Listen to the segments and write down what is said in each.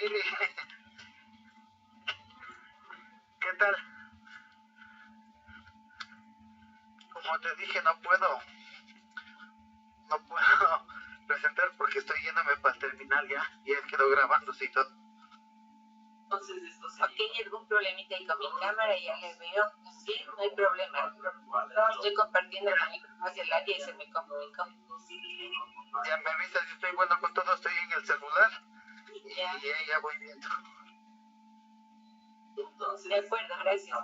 Pili, ¿qué tal? Como te dije, no puedo presentar porque estoy yéndome para el terminal ya. Ya quedó grabándose y todo. Entonces, ok, algún problemita ahí con mi cámara, ya le veo. Sí, no hay problema. Estoy compartiendo con mi hacia el área y se me comunicó. Ya me avisas, yo estoy bueno con todo, estoy en el celular y ya voy viendo. De acuerdo, gracias.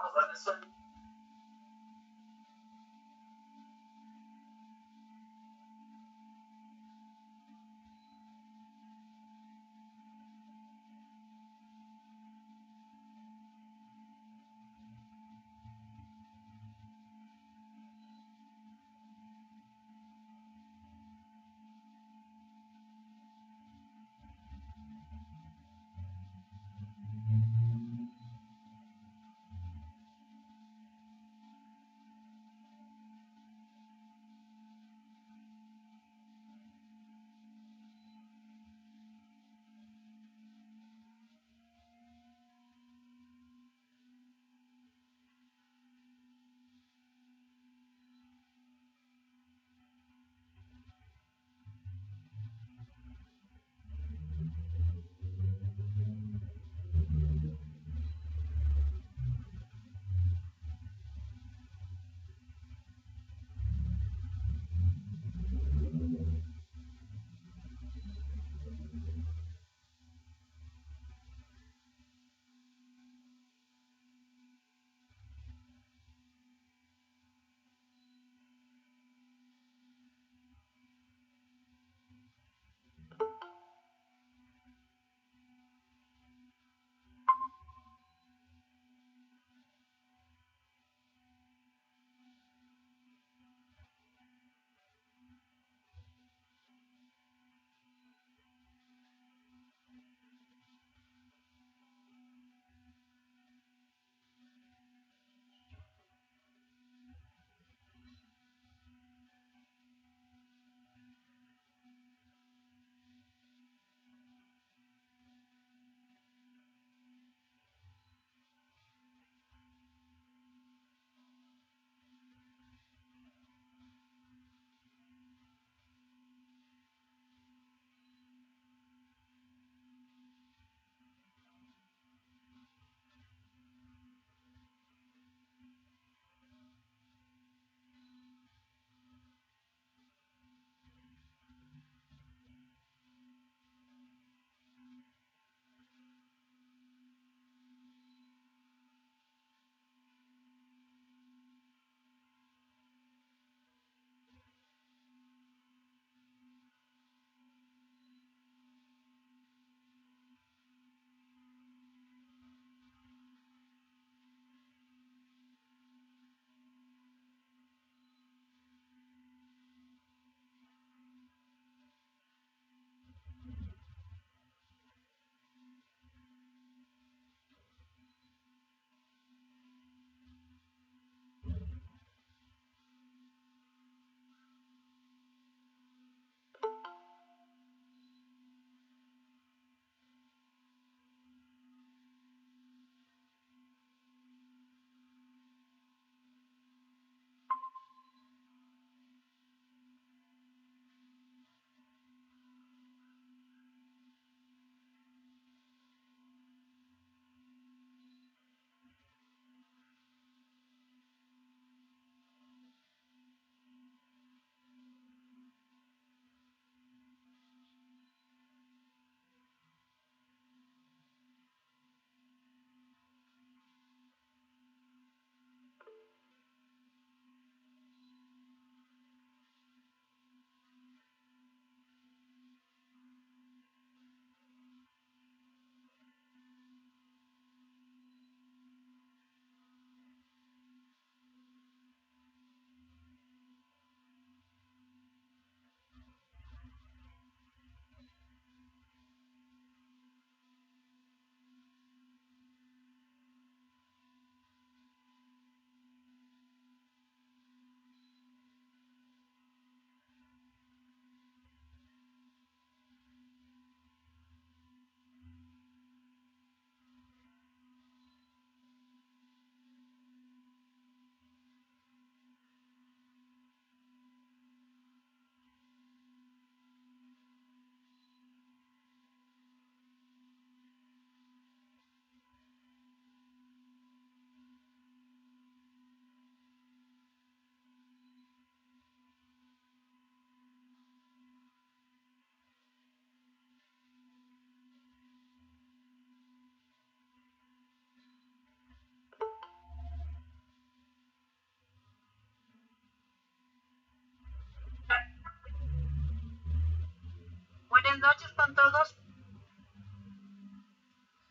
Buenas noches con todos.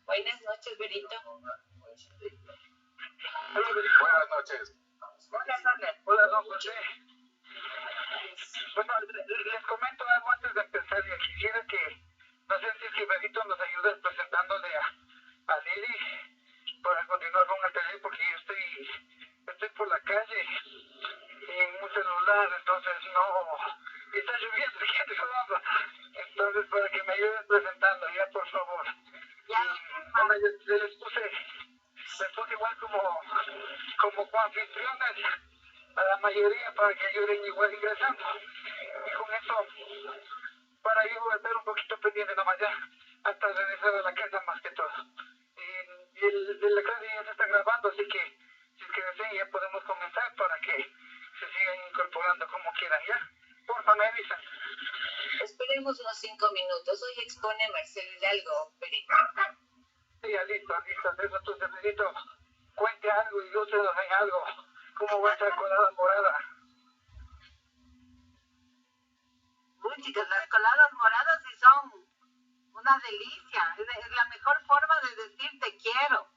Buenas noches, Berito. Hola, Berito. Buenas noches. Hola, don José. Bueno, les comento algo antes de empezar. Y quisiera que, no sé si es que Berito nos ayuda presentándole a Lili para continuar con el taller, porque yo estoy por la calle en un celular, entonces no, y está lloviendo, ¿qué estoy hablando? Entonces, para que me ayuden presentando, ya, por favor. Ya. Bueno, les puse igual como coanfitriones a la mayoría para que ayuden igual ingresando. Y con eso, para yo estar un poquito pendiente nomás ya, hasta regresar a la casa más que todo. Y la clase ya se está grabando, así que si es que desean ya podemos comenzar para que se sigan incorporando como quieran, ¿ya? Porfa, me avisan. Esperemos unos 5 minutos. Hoy expone Marcelo Hidalgo, Berito. Sí, ya listo. Eso entonces, Berito, cuente algo, ilústrenos en algo. ¿Cómo va esa colada morada? Uy, chicas, las coladas moradas sí son una delicia. Es la mejor forma de decir te quiero.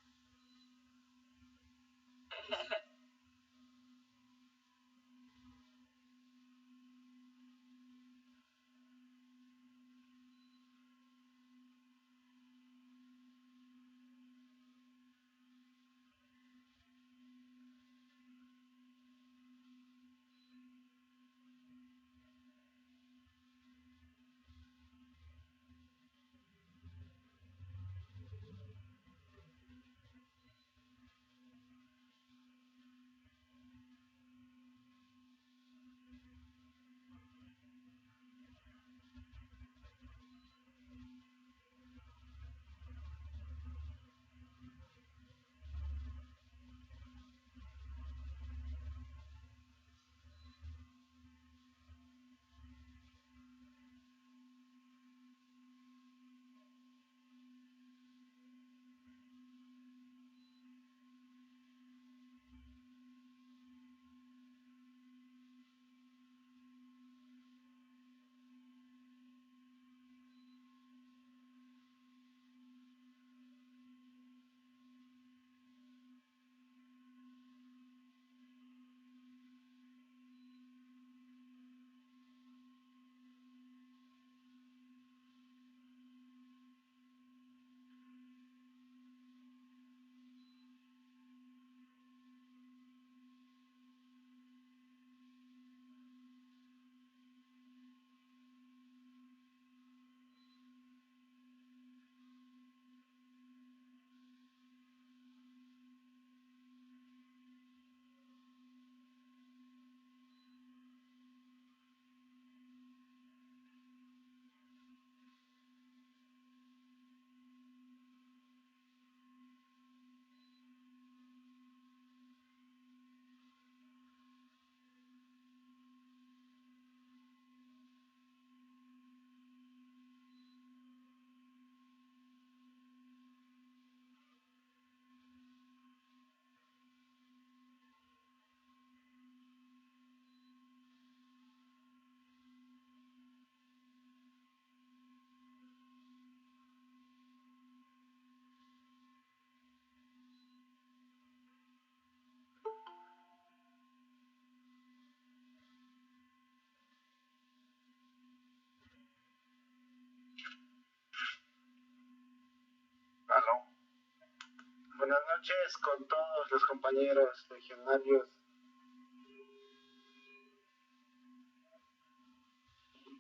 Aló. Buenas noches con todos los compañeros legionarios.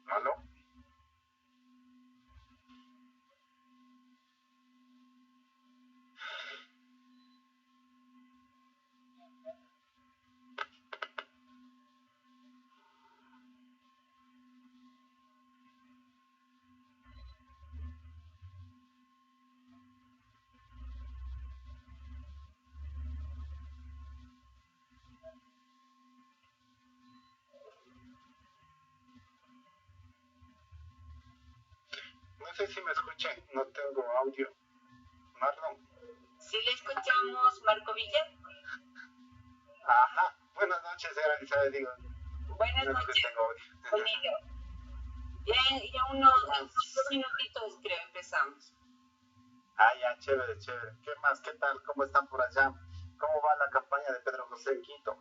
¿Aló? No sé si me escuchan, no tengo audio. Marlon. Si le escuchamos, Marco Villa. Ajá. Buenas noches, era Elizabeth, digo. Buenas No noches, tengo audio. conmigo. Ya unos 5 minutitos creo empezamos. Ah, ya, chévere, chévere. ¿Qué más? ¿Qué tal? ¿Cómo están por allá? ¿Cómo va la campaña de Pedro José en Quito?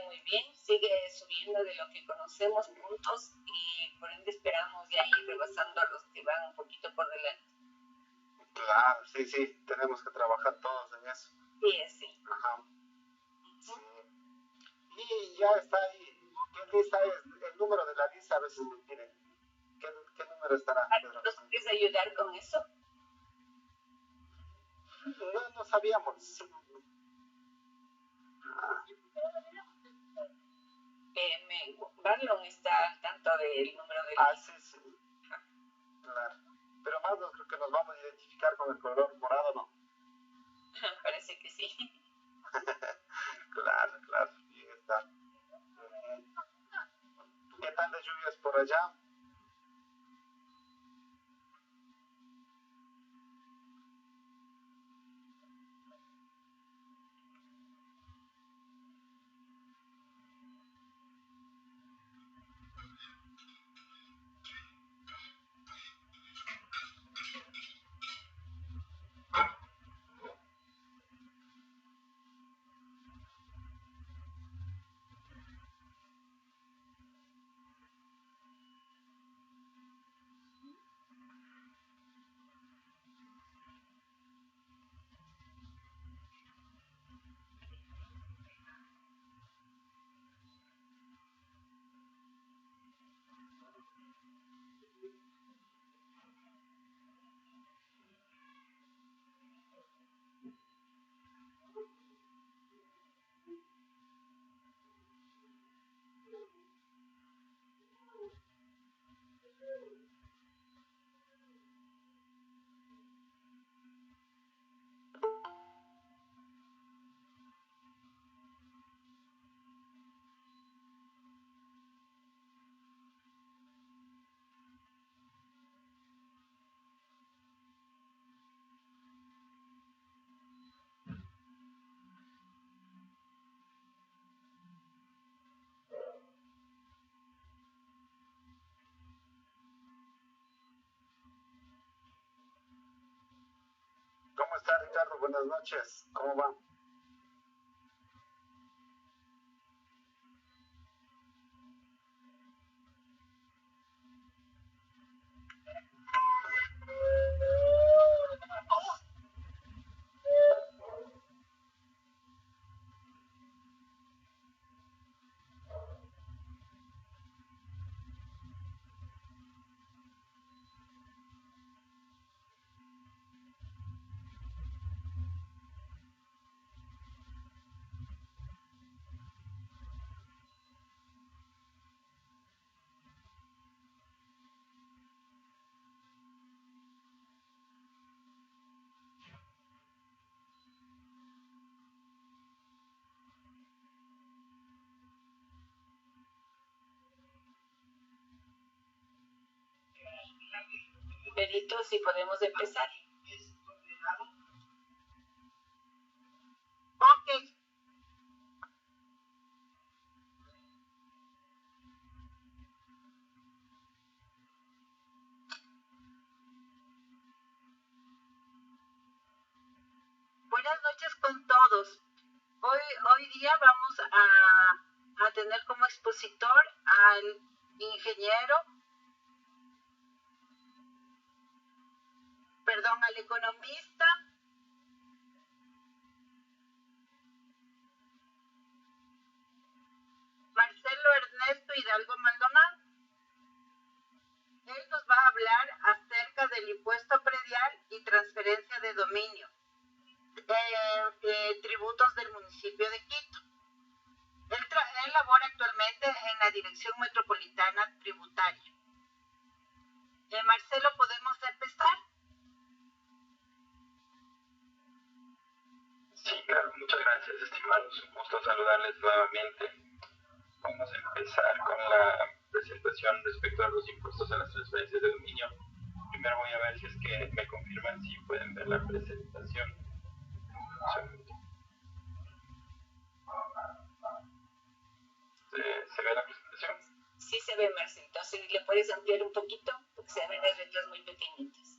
Muy bien, sigue subiendo de lo que conocemos puntos y por ende esperamos ya ir rebasando a los que van un poquito por delante. Claro, sí, sí, tenemos que trabajar todos en eso. Sí, sí. Ajá. Sí. Y ya está ahí. ¿Qué lista es? El número de la lista a veces me piden. ¿Qué número estará, Pedro ¿Nos José? quieres ayudar con eso? No sabíamos. Ah, Marlon está al tanto del número de ah, sí, sí. Claro. Pero más no creo que nos vamos a identificar con el color morado, ¿no? Parece que sí. Claro, claro. Bien está. ¿Qué tal de lluvias por allá? ¿Cómo está, Ricardo? Buenas noches. ¿Cómo va? Perito, si podemos empezar. Ok. Buenas noches con todos. Hoy día vamos a tener como expositor al ingeniero, al economista Marcelo Ernesto Hidalgo Maldonado. Él nos va a hablar acerca del impuesto predial y transferencia de dominio, tributos del municipio de Quito. Él labora actualmente en la Dirección Metropolitana Tributaria. Marcelo, ¿podemos empezar? Sí, claro, muchas gracias, estimados. Un gusto saludarles nuevamente. Vamos a empezar con la presentación respecto a los impuestos a las transferencias de dominio. Primero voy a ver si es que me confirman si pueden ver la presentación. Un segundo. ¿Se ve la presentación? Sí, se se ve, Marcelito. Si le puedes ampliar un poquito, porque se ven las letras muy pequeñitas.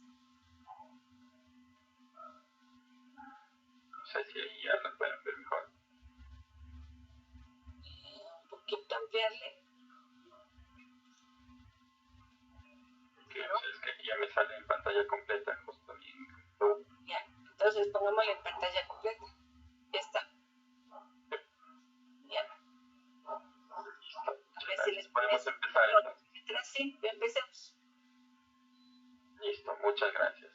No sé si ahí ya la pueden ver mejor. Un poquito ampliarle. Es que aquí ya me sale en pantalla completa, justo bien. Ya, entonces pongámosle en pantalla completa. Ya está. Ya. A ver si les podemos parece. empezar entonces. Sí, empecemos. Listo, muchas gracias.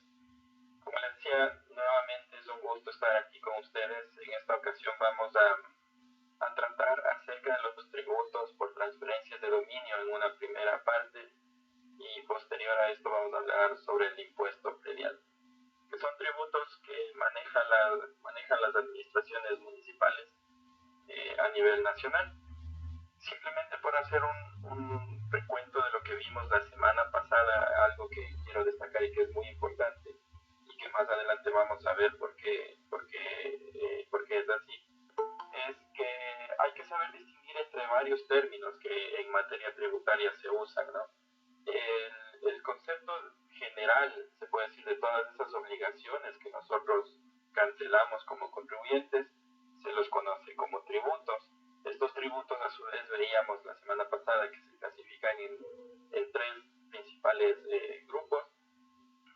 Como les decía, nuevamente es un gusto estar aquí con ustedes. En esta ocasión vamos a tratar acerca de los tributos por transferencias de dominio en una primera parte, y posterior a esto vamos a hablar sobre el impuesto predial, que son tributos que manejan las administraciones municipales a nivel nacional. Simplemente por hacer un recuento de lo que vimos la semana pasada, algo que quiero destacar y que es muy importante y que más adelante vamos a ver por qué es así, es que hay que saber distinguir entre varios términos que en materia tributaria se usan, ¿no? El concepto general, se puede decir, de todas esas obligaciones que nosotros cancelamos como contribuyentes, se los conoce como tributos. Estos tributos, a su vez, veíamos la semana pasada que se clasifican en tres principales grupos.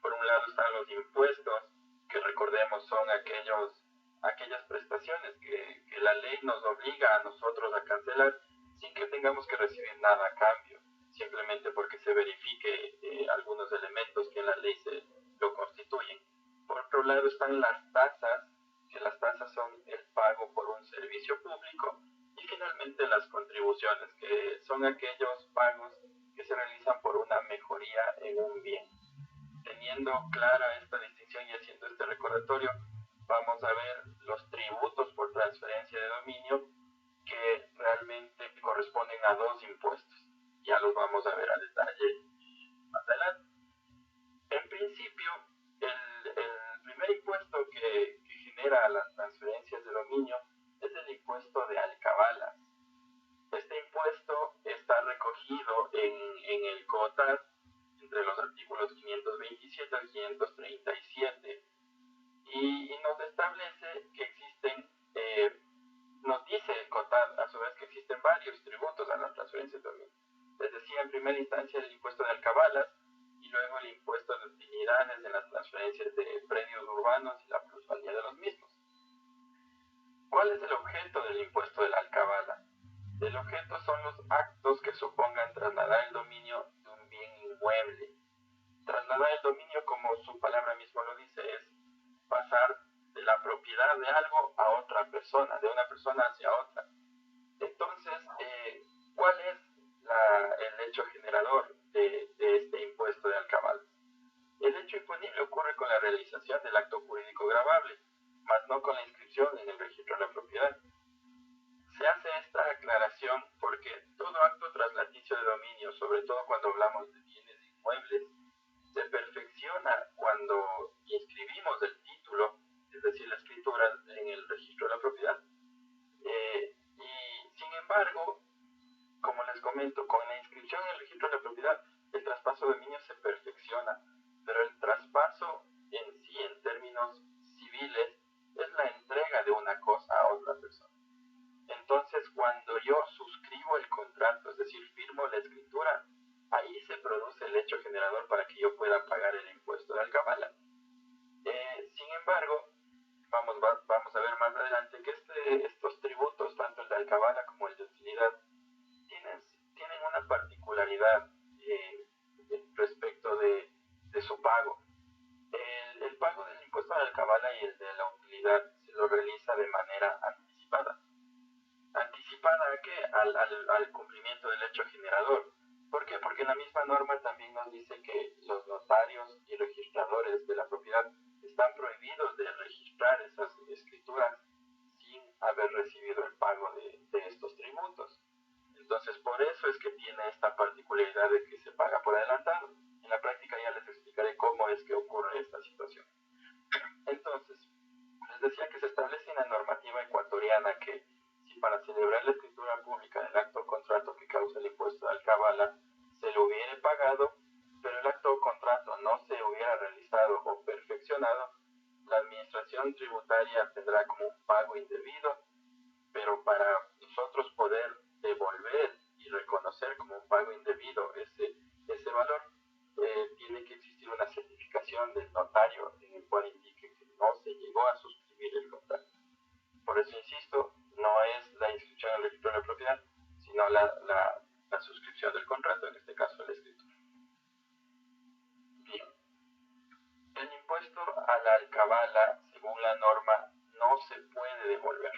Por un lado están los impuestos, que recordemos son aquellas prestaciones que la ley nos obliga a nosotros a cancelar sin que tengamos que recibir nada a cambio, simplemente porque se verifique algunos elementos que en la ley se lo constituyen. Por otro lado están las tasas, que las tasas son el pago por un servicio público, y finalmente las contribuciones, que son aquellos pagos que se realizan por una mejoría en un bien. Teniendo clara esta distinción y haciendo este recordatorio, vamos a ver los tributos por transferencia de dominio, que realmente corresponden a dos impuestos. Ya los vamos a ver a detalle más adelante. En principio, el primer impuesto que genera las transferencias de dominio es el impuesto de alcabalas. Este impuesto está recogido en el COTAD entre los artículos 527 al 537 y nos establece que existen, nos dice el COTAD a su vez que existen varios tributos a las transferencias de dominio. Les decía, en primera instancia el impuesto de alcabalas y luego el impuesto de utilidades en las transferencias de predios urbanos y la plusvalía de los mismos. ¿Cuál es el objeto del impuesto de la alcabala? El objeto son los actos que supongan trasladar el dominio de un bien inmueble. Trasladar el dominio, como su palabra mismo lo dice, es pasar de la propiedad de algo a otra persona, de una persona hacia otra. Entonces, ¿cuál es el hecho generador de este impuesto de alcabalas? El hecho imponible ocurre con la realización del acto jurídico gravable, mas no con la inscripción en el registro de la propiedad. Se hace esta aclaración porque todo acto traslaticio de dominio, sobre todo cuando hablamos de bienes inmuebles, se perfecciona cuando inscribimos el título, es decir, la escritura en el registro de la propiedad. Y sin embargo, como les comento, con la inscripción en el registro de la propiedad, el traspaso de dominio se perfecciona, pero el traspaso en sí, en términos civiles, es la entrega de una cosa a otra persona. Entonces, cuando yo suscribo el contrato, es decir, firmo la escritura, ahí se produce el hecho generador para que yo pueda pagar el impuesto de alcabala. Sin embargo, vamos a ver más adelante que estos tributos, tanto el de alcabala como el de utilidad, tienen una particularidad respecto de su pago. El pago del impuesto de alcabala y el de la utilidad se lo realiza de manera anticipada. ¿Anticipada a qué? Al cumplimiento del hecho generador. ¿Por qué? Porque la misma norma también nos dice que los notarios y registradores de la propiedad están prohibidos de registrar esas escrituras sin haber recibido el pago de estos tributos. Entonces, por eso es que tiene esta particularidad de que se paga por adelantado. En la práctica ya les explicaré cómo es que ocurre esta situación. Entonces, les decía que se establece en la normativa ecuatoriana que si para celebrar la escritura pública del acto o contrato que causa el impuesto de alcabala se lo hubiere pagado, pero el acto o contrato no se hubiera realizado o perfeccionado, la administración tributaria tendrá como un pago indebido, pero para nosotros poder devolver y reconocer como un pago indebido ese valor, tiene que existir una certificación del notario en el cual indique que no se llegó a suscribir el contrato. Por eso insisto, no es la inscripción al registro de la propiedad, sino la suscripción del contrato, en este caso el escritor. Bien, el impuesto a la alcabala, según la norma, no se puede devolver.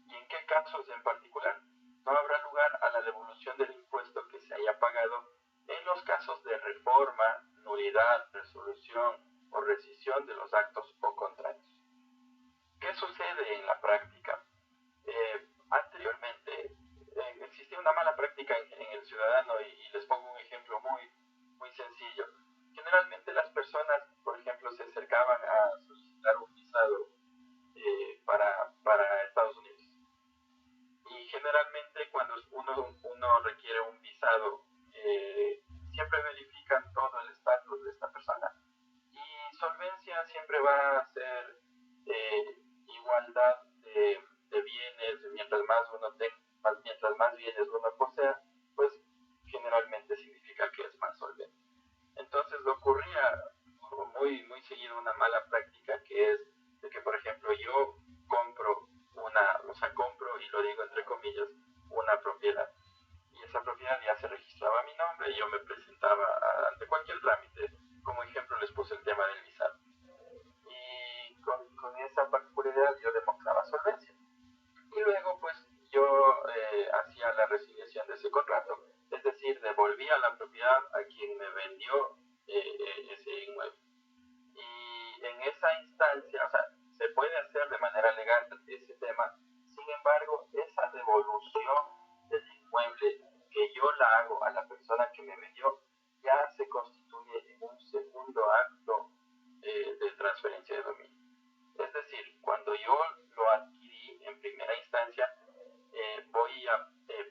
¿Y en qué casos en particular? No habrá lugar a la devolución del impuesto que se haya pagado en los casos de reforma, nulidad, resolución o rescisión de los actos o contratos. ¿Qué sucede en la práctica? Anteriormente existía una mala práctica en el ciudadano y les pongo un ejemplo muy sencillo. Generalmente las personas, por ejemplo, se acercaban a solicitar un visado para Estados Unidos. Y generalmente cuando uno requiere un visado, siempre verifican todo el estatus de esta persona. Y solvencia siempre va a ser igualdad de bienes, mientras más bienes uno posea, pues generalmente significa que es más solvente. Entonces ocurría muy seguido una mala práctica, que es de que, por ejemplo, yo compro y lo digo entre comillas, una propiedad, y esa propiedad ya se registraba a mi nombre y yo me presentaba ante cualquier trámite. Como ejemplo les puse el tema del visado, y con esa particularidad yo demostraba solvencia, y luego pues yo hacía la resiliación de ese contrato, es decir, devolvía la propiedad a quien me vendió ese inmueble. Y en esa instancia, o sea, se puede hacer de manera legal ese tema. Sin embargo, esa devolución del inmueble que yo la hago a la persona que me vendió ya se constituye en un segundo acto de transferencia de dominio. Es decir, cuando yo lo adquirí en primera instancia,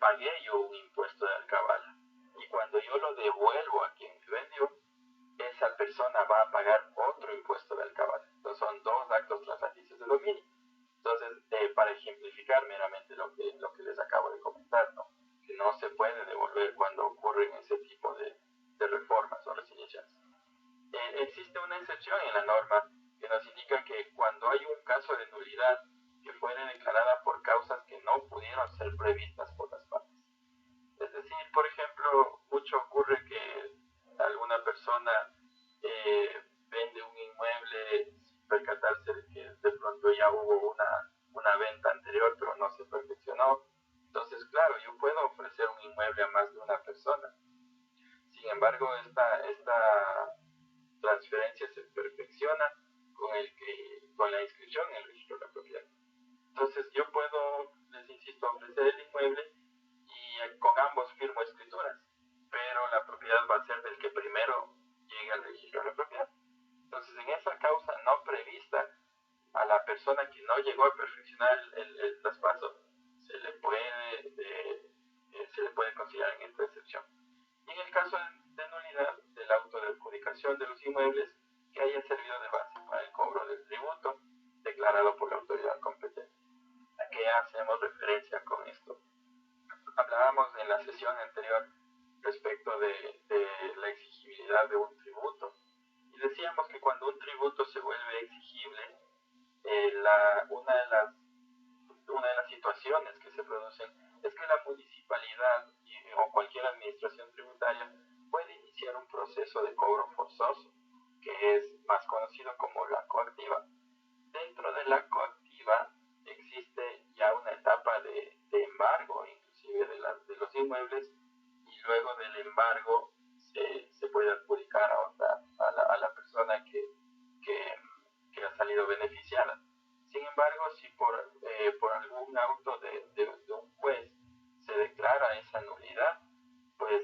pagué yo un impuesto de alcabala, y cuando yo lo devuelvo a quien me vendió, esa persona va a pagar otro impuesto de alcabala. Entonces son dos actos translaticios de dominio. Entonces, para ejemplificar meramente lo que les acabo de comentar, ¿no? Que no se puede devolver cuando ocurren ese tipo de reformas o resignaciones. Existe una excepción en la norma que nos indica que cuando hay un caso de nulidad que fuere declarada por causas que no pudieron ser previstas por las partes. Es decir, por ejemplo, mucho ocurre que alguna persona vende un inmueble sin percatarse de que de pronto ya hubo una venta anterior, pero no se perfeccionó. Entonces, claro, yo puedo ofrecer un inmueble a más de una persona. Sin embargo, esta transferencia se perfecciona con la inscripción en el registro de la propiedad. Entonces, yo puedo, les insisto, ofrecer el inmueble y con ambos firmo escrituras, pero la propiedad va a ser del que primero llegue al registro de la propiedad. Entonces, en esa causa no prevista, a la persona que no llegó a perfeccionar el traspaso, se le puede considerar en esta excepción. Y en el caso de nulidad del auto de adjudicación de los inmuebles que haya servido de base para el cobro del tributo declarado por la autoridad competente. ¿A qué hacemos referencia con esto? Hablábamos en la sesión anterior respecto de la exigibilidad de un tributo, y decíamos que cuando un tributo se vuelve exigible, una de las situaciones que se producen es que la municipalidad o cualquier administración tributaria puede iniciar un proceso de cobro forzoso, que es más conocido como la coactiva. Dentro de la coactiva existe ya una etapa de embargo, inclusive de los inmuebles, y luego del embargo se puede adjudicar a la persona que ha salido beneficiada. Sin embargo, si por algún auto de un juez se declara esa nulidad, pues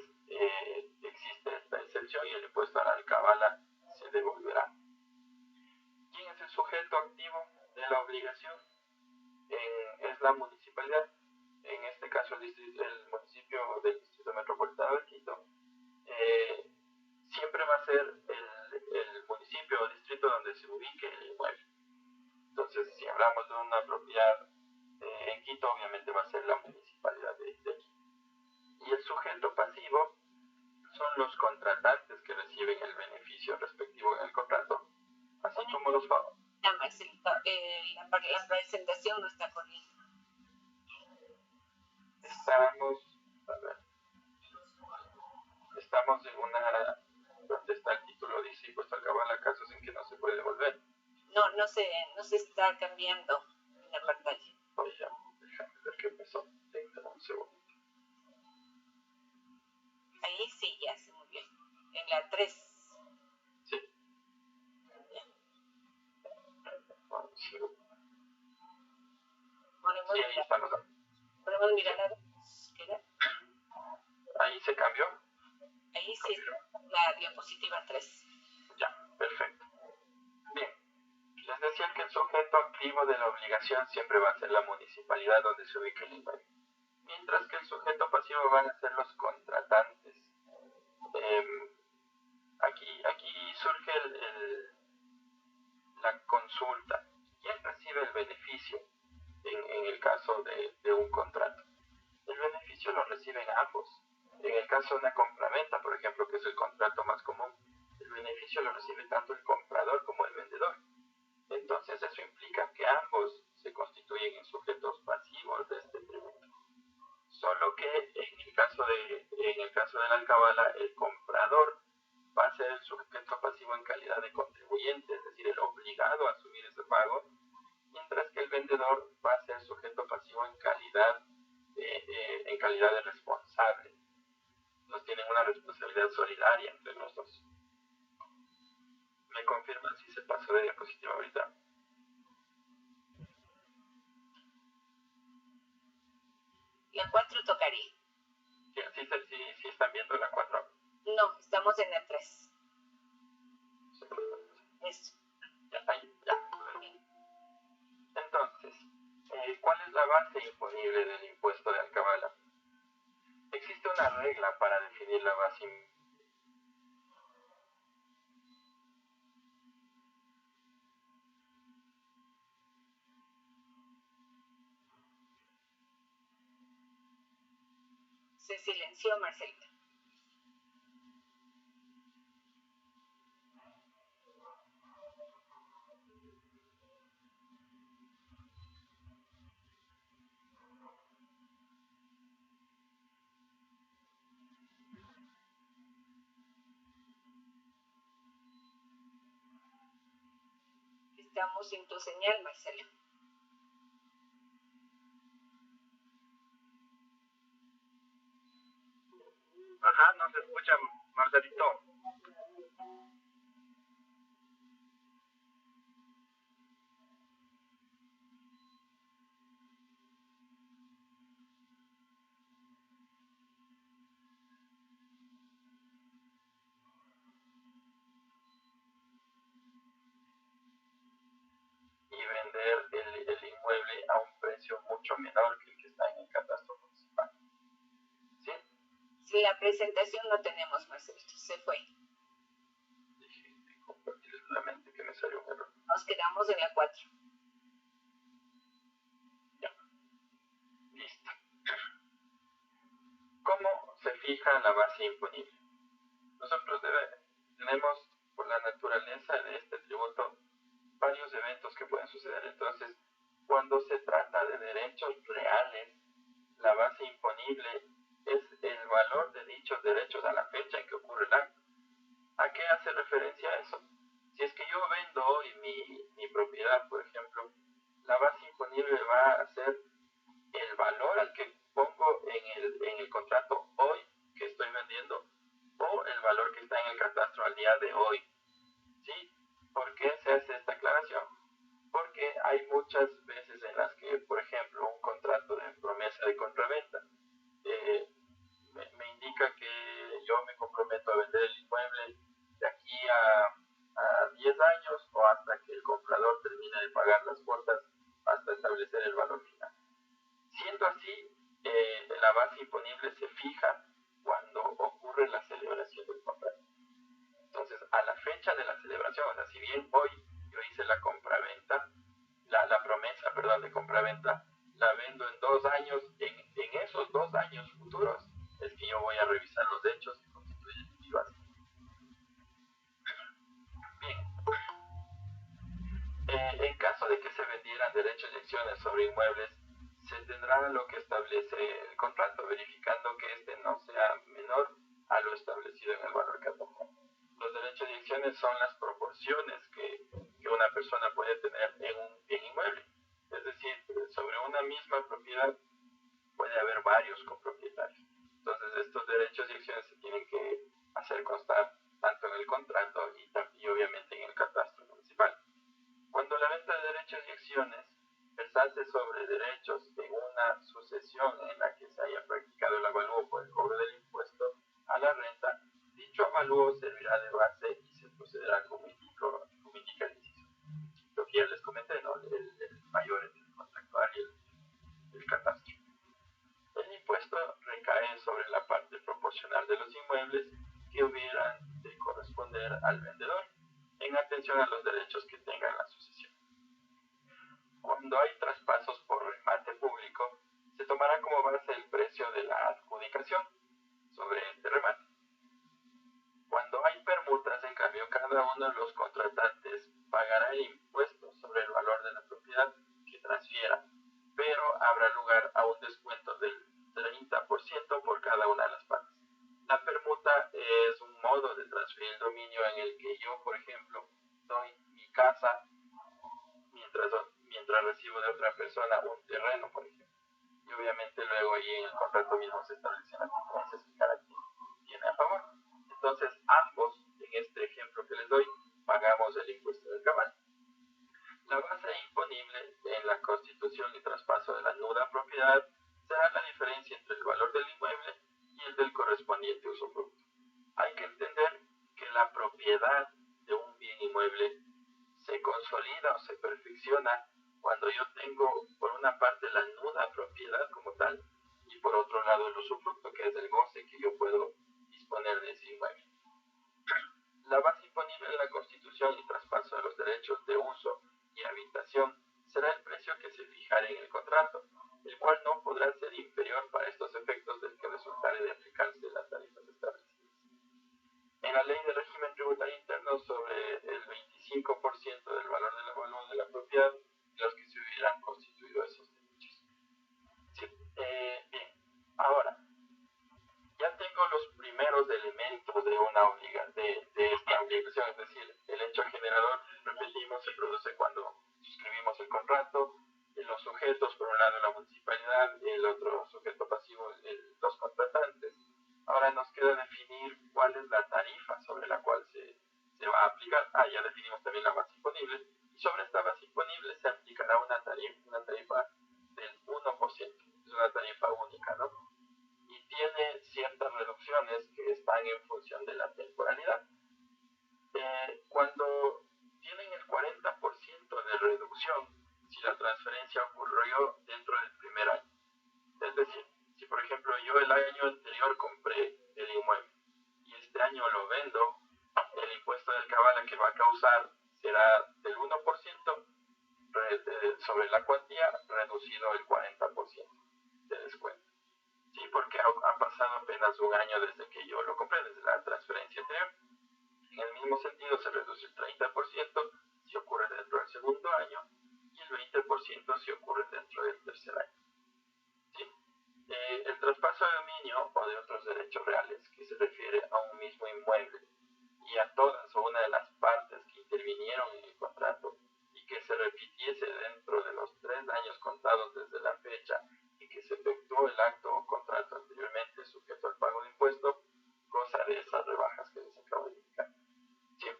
existe esta excepción y el impuesto a la alcabala se devolverá. ¿Quién es el sujeto activo de la obligación? es la municipalidad, en este caso el municipio del Distrito Metropolitano de Quito, siempre va a ser el municipio o distrito donde se ubique el inmueble. Entonces, si hablamos de una propiedad en Quito, obviamente va a ser la municipalidad de Quito. Y el sujeto pasivo son los contratantes que reciben el beneficio respectivo en el contrato, así como los pagos. La presentación no está corriendo. Estamos en una donde está el título, dice impuesto al cabala, casos en que no se puede devolver. No se está cambiando en la pantalla. Oye, déjame ver qué pasó. Déjame un segundo. Ahí sí, ya se muy bien. En la 3. Sí. Sí, ahí están los datos. Podemos mirar la búsqueda. Ahí se cambió. Ahí sí está la diapositiva 3. Ya, perfecto. Bien, les decía que el sujeto activo de la obligación siempre va a ser la municipalidad donde se ubique el inmueble, mientras que el sujeto pasivo van a ser los contratantes. Aquí surge la consulta. ¿Quién recibe el beneficio en el caso de un contrato? El beneficio lo reciben ambos. En el caso de una compraventa, por ejemplo, que es el contrato más común, el beneficio lo recibe tanto el comprador como el vendedor. Entonces eso implica que ambos se constituyen en sujetos pasivos de este tributo. Solo que en el caso de la alcabala, el comprador va a ser el sujeto pasivo en calidad de contribuyente, es decir, el obligado a asumir ese pago, mientras que el vendedor va a ser sujeto pasivo en calidad de responsable. Nos tienen una responsabilidad solidaria entre los dos. ¿Me confirman si se pasó de diapositiva ahorita? La 4 tocaría. Sí están viendo la 4. No, estamos en la 3. Eso. Ya. Entonces, ¿cuál es la base imponible del impuesto de alcabala? Existe una regla para definir la base imponible. Se silenció, Marcelita. Estamos sin tu señal, Marcelo. Ajá, no se escucha, Marcelito. Y vender el inmueble a un precio mucho menor que el que está en el catastro municipal. ¿Sí? Si la presentación no tenemos, Marcelito, se fue. Déjenme compartirles nuevamente que me salió un error. Nos quedamos en la 4. Ya. Listo. ¿Cómo se fija la base imponible? Nosotros tenemos, por la naturaleza de este tributo, varios eventos que pueden suceder. Entonces, cuando se trata de derechos reales, la base imponible es el valor de dichos derechos a la fecha en que ocurre el acto. ¿A qué hace referencia eso? Si es que yo vendo hoy mi propiedad, por ejemplo, la base imponible va a ser el valor al que pongo en el contrato hoy que estoy vendiendo o el valor que está en el catastro al día de hoy. ¿Sí? ¿Por qué se hace esta aclaración? Porque hay muchas veces en las que, por ejemplo, un contrato de promesa de compraventa me indica que yo me comprometo a vender el inmueble de aquí a 10 años o hasta que el comprador termine de pagar las cuotas hasta establecer establecer el valor final. Siendo así, la base imponible se fija cuando ocurre la celebración del contrato. Entonces, a la fecha de la celebración, o sea, si bien hoy yo hice la compraventa, la promesa, perdón, de compraventa, la vendo en 2 años, en esos 2 años futuros es que yo voy a revisar los hechos que constituyen mi base. Bien, en caso de que se vendieran derechos y acciones sobre inmuebles, se tendrá lo que establece el contrato, verificando que este no sea menor a lo establecido en el valor catastral. Los derechos y acciones son las proporciones que una persona puede tener en un bien inmueble. Es decir, sobre una misma propiedad puede haber varios copropietarios. Entonces, estos derechos y acciones se tienen que hacer constar tanto en el contrato y obviamente en el catastro municipal. Cuando la venta de derechos y acciones versase sobre derechos en una sucesión en la que se haya practicado el avalúo por el cobro del impuesto a la renta, dicho avalúo servirá de base y se procederá como indica el inciso. Lo que ya les comenté, ¿no? El mayor entre el contractual y el catastro. El impuesto recae sobre la parte proporcional de los inmuebles que hubieran de corresponder al vendedor, en atención a los derechos que tenga en la sucesión. Cuando hay traspasos por remate público, se tomará como base el precio de la adjudicación sobre este remate. Cuando hay permutas, en cambio, cada uno de los contratantes pagará el impuesto sobre el valor de la propiedad que transfiera, pero habrá lugar a un descuento del 30% por cada una de las partes. La permuta es un modo de transferir el dominio en el que yo, por ejemplo, doy mi casa mientras recibo de otra persona un terreno, por ejemplo. Y obviamente luego ahí en el contrato mismo se establecen las diferencias que cada quien tiene a favor. Entonces ambos, en este ejemplo que les doy, pagamos el impuesto del cabal. La base imponible en la constitución y traspaso de la nuda propiedad será la diferencia entre el valor del inmueble y el del correspondiente usufructo. Hay que entender que la propiedad de un bien inmueble se consolida o se perfecciona cuando yo tengo por una parte la nuda propiedad como tal y por otro lado el usufructo, que es el goce que yo puedo disponer de ese inmueble. La base imponible en la constitución y traspaso de los derechos de uso y habitación será el precio que se fijará en el contrato, el cual no podrá ser inferior para estos efectos del que resultare de aplicarse las tarifas establecidas. En la ley de régimen tributario interno, sobre el 25% del valor del avalúo de la propiedad de los que se hubieran constituido esos derechos. Sí, bien, ahora, ya tengo los primeros elementos de esta obligación, es decir, el hecho generador, repetimos, se produce cuando suscribimos el contrato, los sujetos, por un lado la municipalidad, y el otro sujeto pasivo, los contratantes. Ahora nos queda definir cuál es la tarifa sobre la cual se va a aplicar. Ya definimos también la base imponible, y sobre esta base imponible se aplicará una tarifa del 1%, es una tarifa única, ¿no? Y tiene ciertas reducciones que están en función de la temporalidad. Cuando tienen el 40% de reducción, si la transferencia ocurrió dentro del primer año. Es decir, si por ejemplo yo el año anterior compré el inmueble y este año lo vendo, el impuesto del cabal que va a causar será del 1% sobre la cuantía, reducido el 40% de descuento. Sí, porque ha pasado apenas un año desde que yo lo compré, desde la transferencia anterior. En el mismo sentido, se reduce el 30% si ocurre dentro del segundo año y el 20% si ocurre dentro del tercer año. ¿Sí? El traspaso de dominio o de otros derechos reales, que se refiere a un mismo inmueble y a todas o una de las partes que intervinieron en el contrato y que se repitiese dentro de los 3 años contados desde la fecha en que se efectuó el acto o contrato anteriormente sujeto al pago de impuestos, goza de esas rebajas que les acabo de indicar. ¿Sí?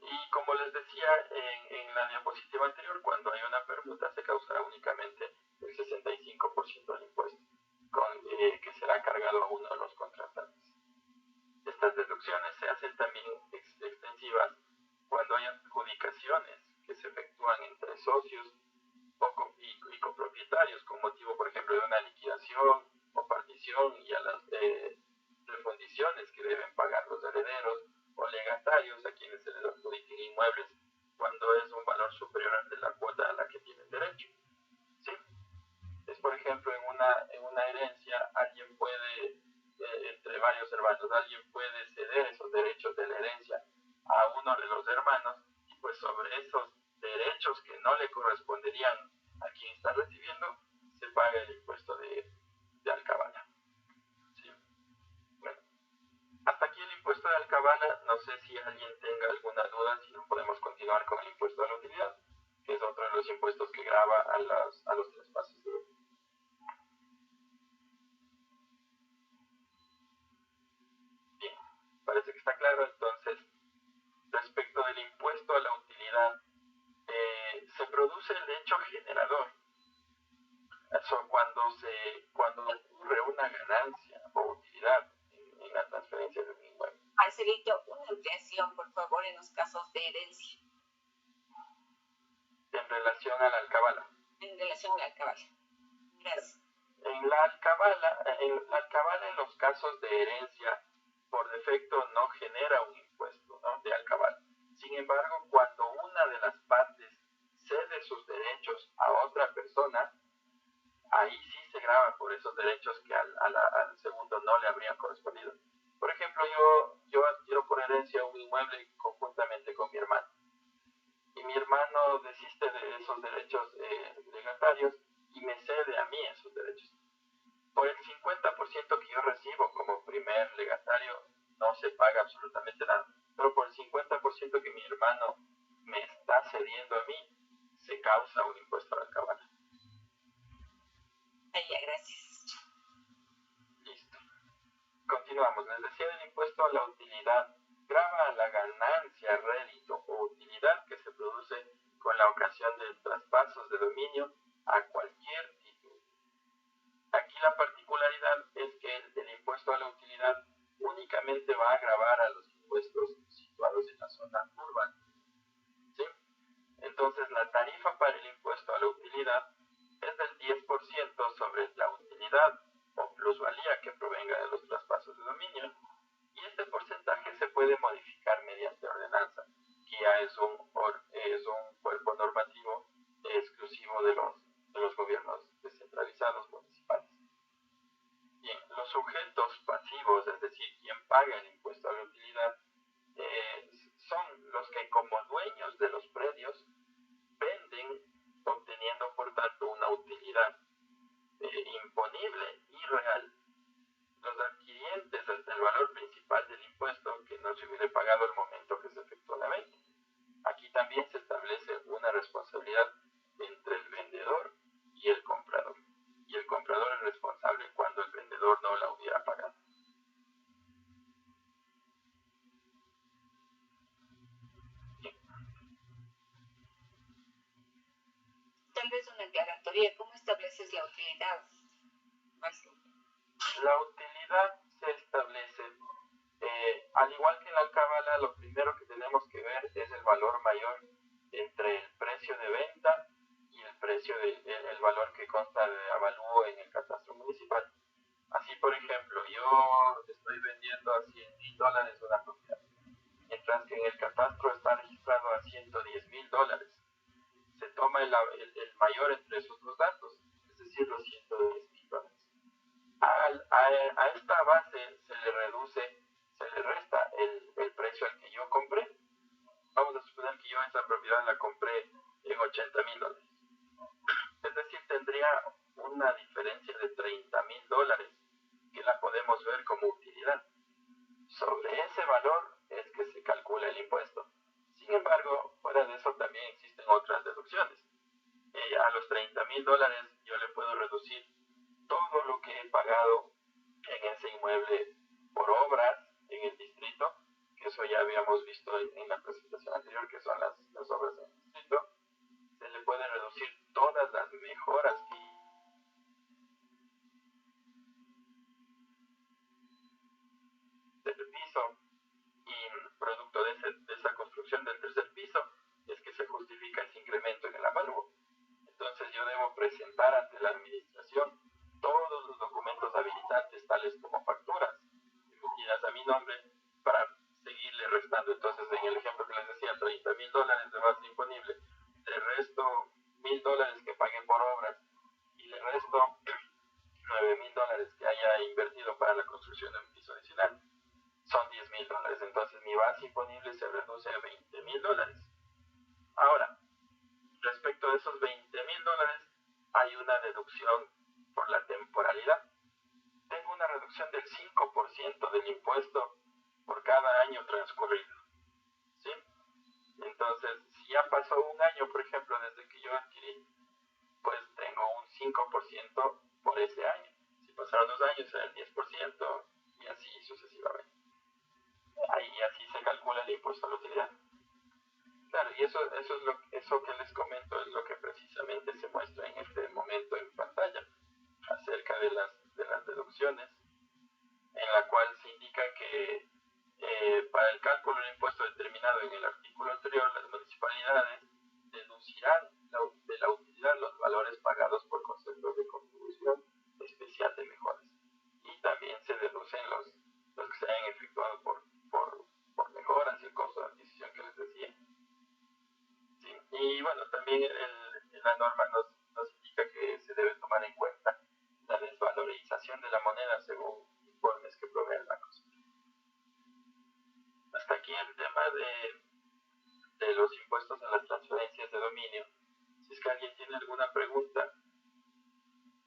Y como les decía en la diapositiva anterior, cuando hay una permuta se causará únicamente el 65% del impuesto, que será cargado a uno de los contratantes. Estas deducciones se hacen también extensivas cuando hay adjudicaciones que se efectúan entre socios y donación o partición y a las refundiciones que deben pagar los herederos o legatarios a quienes se les adjudiquen inmuebles cuando es un valor superior ante la cuota a la que tienen derecho. ¿Sí? Es, por ejemplo, en una herencia alguien puede, entre varios hermanos, alguien puede ceder esos derechos de la herencia a uno de los hermanos y pues sobre esos derechos que no le corresponderían a quien está recibiendo se paga el impuesto de alcabala. ¿Sí? Bueno, hasta aquí el impuesto de alcabala. No sé si alguien tenga alguna duda, si no podemos continuar con el impuesto a la utilidad, que es otro de los impuestos que grava a los traspasos de dominio. Bien, parece que está claro. Entonces, respecto del impuesto a la utilidad, se produce el hecho generador. Eso cuando ocurre una ganancia o utilidad en la transferencia de un inmueble. Marcelito, una ampliación, por favor, en los casos de herencia. En relación a la alcabala. En relación a la alcabala. Gracias. En la alcabala en los casos de herencia, por defecto no genera un impuesto, ¿no?, de alcabala. Sin embargo, cuando una de las partes cede sus derechos a otra persona, ahí sí se grava por esos derechos que al segundo no le habrían correspondido. Por ejemplo, yo adquiero por herencia un inmueble conjuntamente con mi hermano. Y mi hermano desiste de esos derechos legatarios y me cede a mí esos derechos. Por el 50% que yo recibo como primer legatario no se paga absolutamente nada. Pero por el 50% que mi hermano me está cediendo a mí, se causa un impuesto a la alcabala. Ya, gracias. Listo. Continuamos. Les decía del impuesto a la utilidad. Grava a la ganancia, rédito o utilidad que se produce con la ocasión de traspasos de dominio a cualquier título. Aquí la particularidad es que el impuesto a la utilidad únicamente va a gravar a los impuestos situados en la zona urbana. ¿Sí? Entonces la tarifa para el impuesto a la utilidad es del 10% sobre la utilidad o plusvalía que provenga de los traspasos de dominio, y este porcentaje se puede modificar mediante ordenanza, que ya es un cuerpo normativo exclusivo de los gobiernos descentralizados municipales. Bien, los sujetos pasivos, es decir, quien paga el impuesto a la utilidad, son los que como dueños de los predios venden, obteniendo por tanto una utilidad imponible y real. Los adquirientes hasta el valor principal del impuesto que no se hubiera pagado al momento que se efectuó la venta. Aquí también se establece una responsabilidad entre el vendedor y el comprador. Y el comprador es responsable cuando el vendedor no la hubiera pagado. Bien. Tal vez una aclaratoria. ¿Cómo estableces la utilidad? La utilidad se establece, al igual que en la alcabala, lo primero que tenemos que ver es el valor mayor entre el precio de venta y el valor que consta de avalúo en el catastro municipal. Así, por ejemplo, yo estoy vendiendo a $100,000 una propiedad, mientras que en el catastro está registrado a $110,000. Se toma el mayor entre esos dos datos, es decir, los $110,000. A esta base se le resta el precio al que yo compré. Vamos a suponer que yo esa propiedad la compré en $80,000. Es decir, tendría una diferencia de $30,000 que la podemos ver como utilidad. Sobre ese valor es que se calcula el impuesto. Sin embargo, fuera de eso también existen otras deducciones. A los $30,000 yo le puedo reducir todo lo que he pagado en ese inmueble por obras en el distrito, que eso ya habíamos visto en la presentación anterior, que son las obras en el distrito. Se le puede reducir todas las mejoras del piso, y producto de esa construcción del tercer piso es que se justifica ese incremento en el avalúo. Entonces yo debo presentar ante la administración todos los documentos habilitantes, tales como facturas emitidas a mi nombre, para seguirle restando. Entonces, en el ejemplo que les decía, $30,000 de base imponible, le resto $1,000 que pagué por obras y le resto $9,000 que haya invertido para la construcción de un piso adicional. Son $10,000. Entonces, mi base imponible se reduce a $20,000. Ahora, respecto de esos $20,000, hay una deducción por la temporalidad. Tengo una reducción del 5% del impuesto por cada año transcurrido. ¿Sí? Entonces, si ya pasó un año, por ejemplo, desde que yo adquirí, pues tengo un 5% por ese año. Si pasaron 2 años, será el 10% y así sucesivamente. Ahí así se calcula el impuesto a la utilidad. Claro, y eso que les comento es lo que precisamente se muestra en este momento en pantalla, acerca de las deducciones, en la cual se indica que para el cálculo del impuesto determinado en el artículo anterior, las municipalidades deducirán de la utilidad los valores pagados por conceptos de contribución especial de mejoras. Y también se deducen los que se hayan efectuado por mejoras y el costo de adquisición que les decía. ¿Sí? Y bueno, también la norma nos indica que se debe tomar en cuenta la desvalorización de la moneda según informes que provee el Banco Central. Hasta aquí el tema de los impuestos a las transferencias de dominio. Si es que alguien tiene alguna pregunta,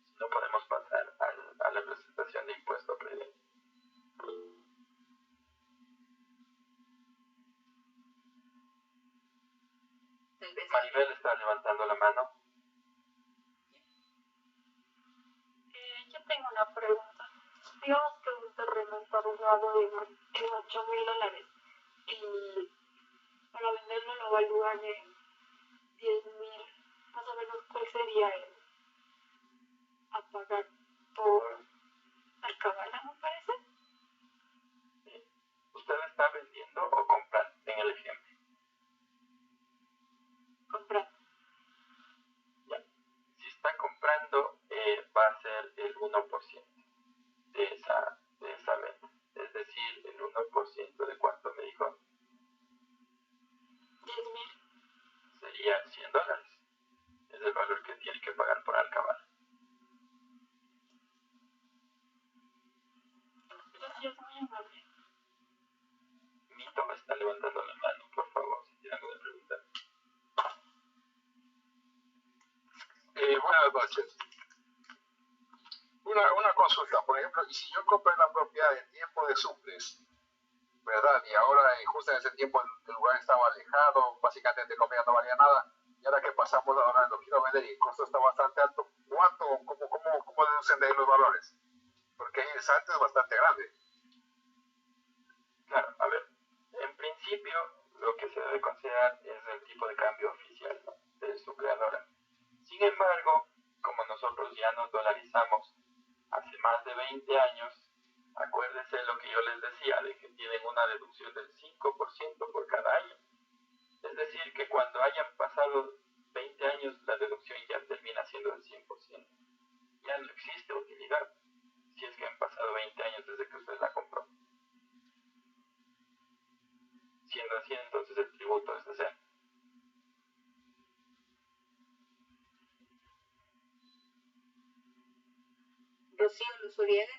si no, podemos pasar a la presentación de impuesto predial. Maribel está levantando la mano. Yo tengo una pregunta. Digamos que un terreno está valuado en $8,000 y para venderlo lo evalúan en 10,000. Más o menos, ¿cuál sería el a pagar por Alcabala, me parece? ¿Usted está vendiendo o comprando en el ejemplo? Comprando. Ya. Si está comprando, va a ser el 1% de esa venta. Es decir, el 1% de cuánto me dijo. 10,000. Sería $100. Es el valor que tiene que pagar por Alcabala. Gracias, muy amable. Mito me está levantando la mano, por favor, si tiene alguna pregunta. Buenas noches. Una consulta, por ejemplo, y si yo compré la propiedad en tiempo de suples, ¿verdad? Y ahora, justo en ese tiempo, el lugar estaba alejado, básicamente entre comillas no valía nada, y ahora que pasamos, ahora lo quiero vender y el costo está bastante alto, ¿cómo deducen de ahí los valores? Porque ahí el salto es bastante grande. Claro, a ver, en principio lo que se debe considerar es el tipo de cambio oficial, ¿no?, de su creadora. Sin embargo, como nosotros ya nos dolarizamos hace más de 20 años, acuérdense lo que yo les decía, de que tienen una deducción del 5% por cada año. Es decir, que cuando hayan pasado 20 años, la deducción ya termina siendo del 100%. Ya no existe utilidad si es que han pasado 20 años desde que usted la compró. Siendo así, entonces el tributo es de cero. Rocío Luzuriaga.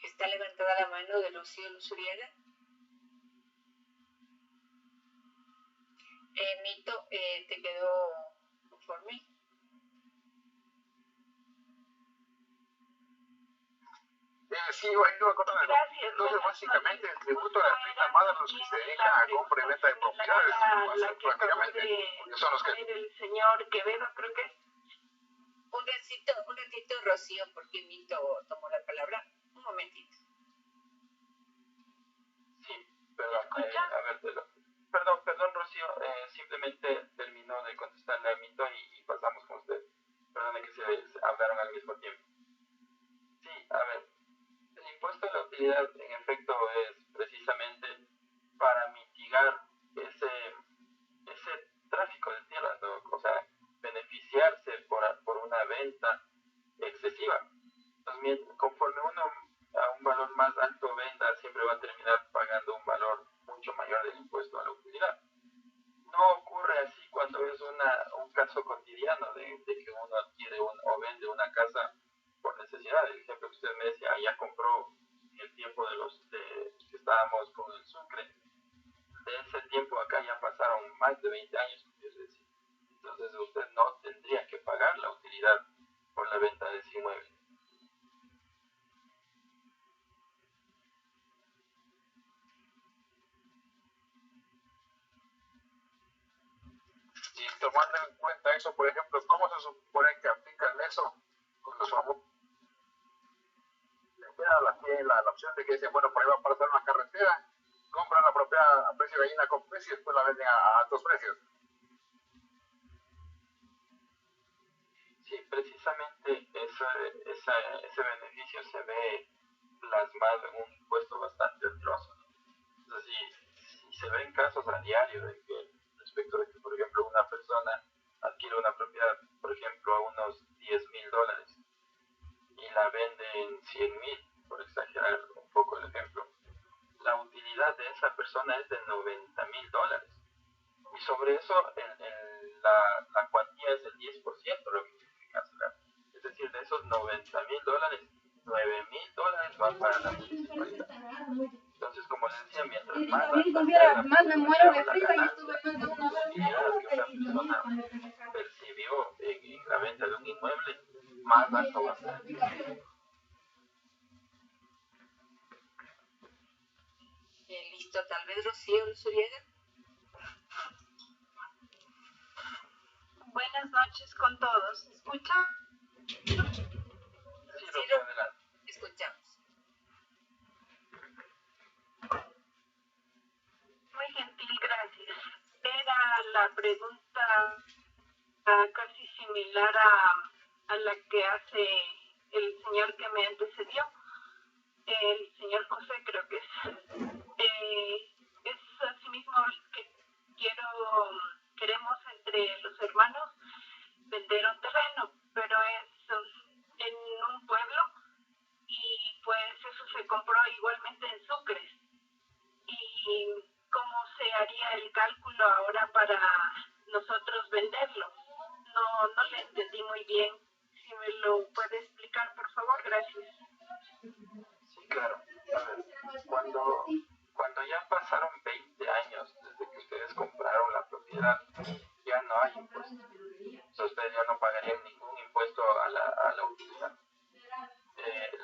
Está levantada la mano de Rocío Luzuriaga. Mito, ¿te quedó conforme? Sí, iba a contar algo. Gracias. Entonces, básicamente, el tributo le aplica más a los que se dedican a compra y venta de propiedades, prácticamente, porque son los que... El señor Quevedo, creo que es. Un ratito, Rocío, porque Mito tomó la palabra. Un momentito. Sí, perdón, a ver, perdón, Rocío, simplemente terminó de contestarle a Mito y pasamos con usted. Perdone que se hablaron al mismo tiempo. Sí, a ver, el impuesto a la utilidad en efecto es precisamente para mitigar va a terminar pagando un valor mucho mayor del impuesto a la utilidad. No ocurre así cuando es un caso cotidiano de que uno adquiere o vende una casa por necesidad. El ejemplo que usted me decía, ya compró en el tiempo que estábamos con el Sucre. De ese tiempo acá ya pasaron más de 20 años, como yo decía. Entonces usted no tendría que pagar la utilidad por la venta de ese inmueble. Y tomando en cuenta eso, por ejemplo, ¿cómo se supone que aplican eso con los famosos? Tienen la opción de que dicen, bueno, por ahí va a pasar una carretera, compran la propiedad a precio de gallina con precio y después la venden a altos precios. Sí, precisamente ese beneficio se ve plasmado en un impuesto bastante oneroso. Es decir, si se ven casos a diario respecto de que, por ejemplo, una persona adquiere una propiedad, por ejemplo, a unos $10,000 y la vende en 100,000, por exagerar un poco el ejemplo, la utilidad de esa persona es de $90,000. Y sobre eso la cuantía es del 10%, lo que tiene que cancelar. Es decir, de esos $90,000, $9,000 van para la municipalidad. Entonces, como les decía, mientras más me muero de frío y estuve más de una hora que una persona percibió en la venta de un inmueble, más alto va a ser. Listo, tal vez Rocío Zuriega. Buenas noches con todos. ¿Escuchan? Sí, Rocío, adelante. Escuchamos. Muy gentil, gracias. Era la pregunta casi similar a la que hace el señor que me antecedió, el señor José, creo que es asimismo que queremos entre los hermanos vender un terreno, pero es en un pueblo y pues eso se compró igualmente en Sucre. ¿Y cómo se haría el cálculo ahora para nosotros venderlo? No le entendí muy bien. Si me lo puede explicar, por favor, gracias. Sí, claro. A ver, cuando ya pasaron 20 años desde que ustedes compraron la propiedad, ya no hay impuesto. Entonces ustedes ya no pagarían ningún impuesto a la utilidad.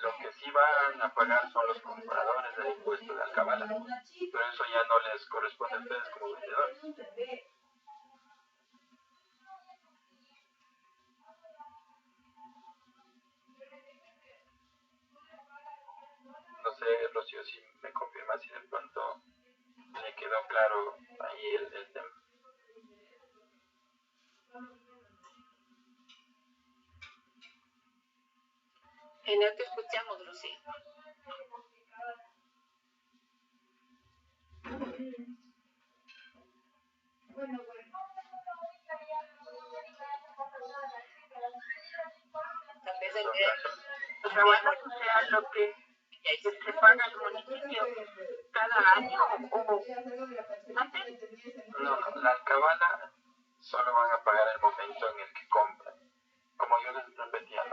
Lo que sí van a pagar son los compradores del impuesto de alcabala, pero eso ya no les corresponde a ustedes como vendedores. No sé, Rocío, si me confirma si de pronto le quedó claro ahí el tema. No te escuchamos, Rocío. Tal vez O sea, lo que se paga al municipio cada año o antes. No, la alcabala solo van a pagar el momento en el que compran. Como yo les repetía,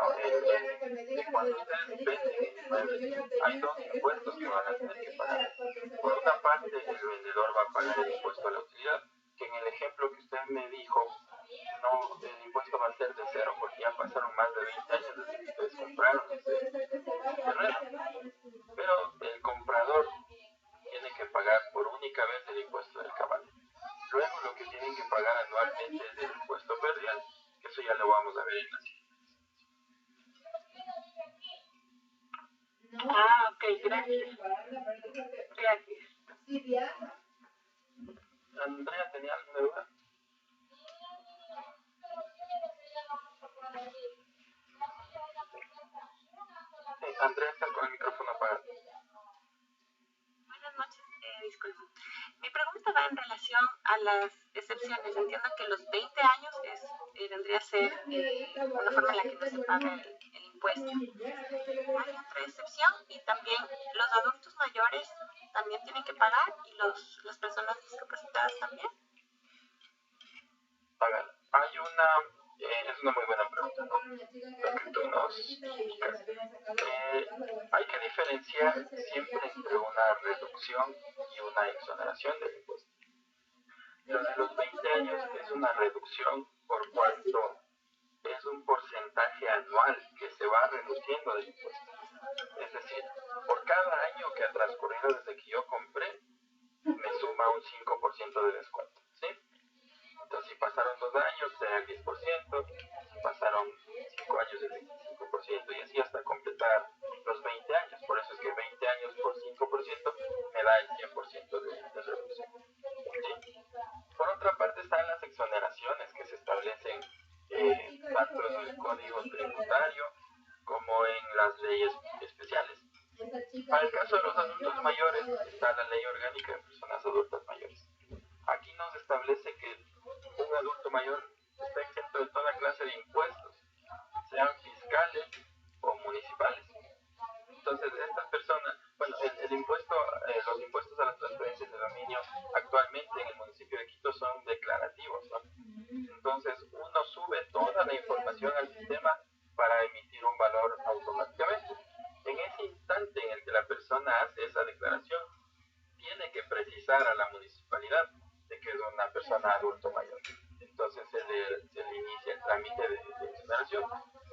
cuando ustedes venden el inmueble, hay dos impuestos que van a tener que pagar. Por una parte, el vendedor va a pagar el impuesto a la utilidad, que en el ejemplo que usted me dijo, no, el impuesto va a ser de cero, porque ya pasaron más de 20 años desde que ustedes compraron ese terreno. Pero el comprador tiene que pagar por única vez el impuesto del cabal. Luego lo que tienen que pagar anualmente es el impuesto predial, que eso ya lo vamos a ver en la siguiente. Ok, gracias. Gracias. Andrea, ¿tenía alguna duda? Andrea está con el micrófono apagado. Buenas noches, disculpen. Mi pregunta va en relación a las excepciones. Entiendo que los 20 años vendría a ser una forma en la que no se paga el impuesto. Hay otra excepción y también los adultos adultos mayores también tienen que pagar y las personas discapacitadas también? A ver, es una muy buena pregunta, ¿no? Lo que tú nos indicas. Hay que diferenciar siempre entre una reducción y una exoneración del impuesto. Lo de los 20 años es una reducción por cuanto es un porcentaje anual que se va reduciendo del impuesto. Es decir, por cada año que ha transcurrido desde que yo compré, me suma un 5% de descuento, ¿sí? Entonces, si pasaron 2 años, será el 10%, si pasaron 5 años, el 25%, y así hasta completar los 20 años. Por eso es que 20 años por 5% me da el 100% de reducción, ¿sí? Por otra parte, están las exoneraciones que se establecen tanto en el Código Tributario como en las leyes especiales. Para el caso de los adultos mayores, está la Ley Orgánica de Personas Adultas Mayores. Aquí nos establece que un adulto mayor está exento de toda clase de impuestos, sean fiscales o municipales. Entonces, estas personas, bueno, el impuesto, los impuestos a las transferencias de dominio actualmente en el municipio de Quito son declarativos, ¿no? Entonces, uno sube toda la información al sistema para emitir un valor automáticamente. En ese instante en el que la persona hace esa declaración, tiene que precisar a la municipalidad de que es una persona adulto mayor. Entonces se le inicia el trámite de exoneración.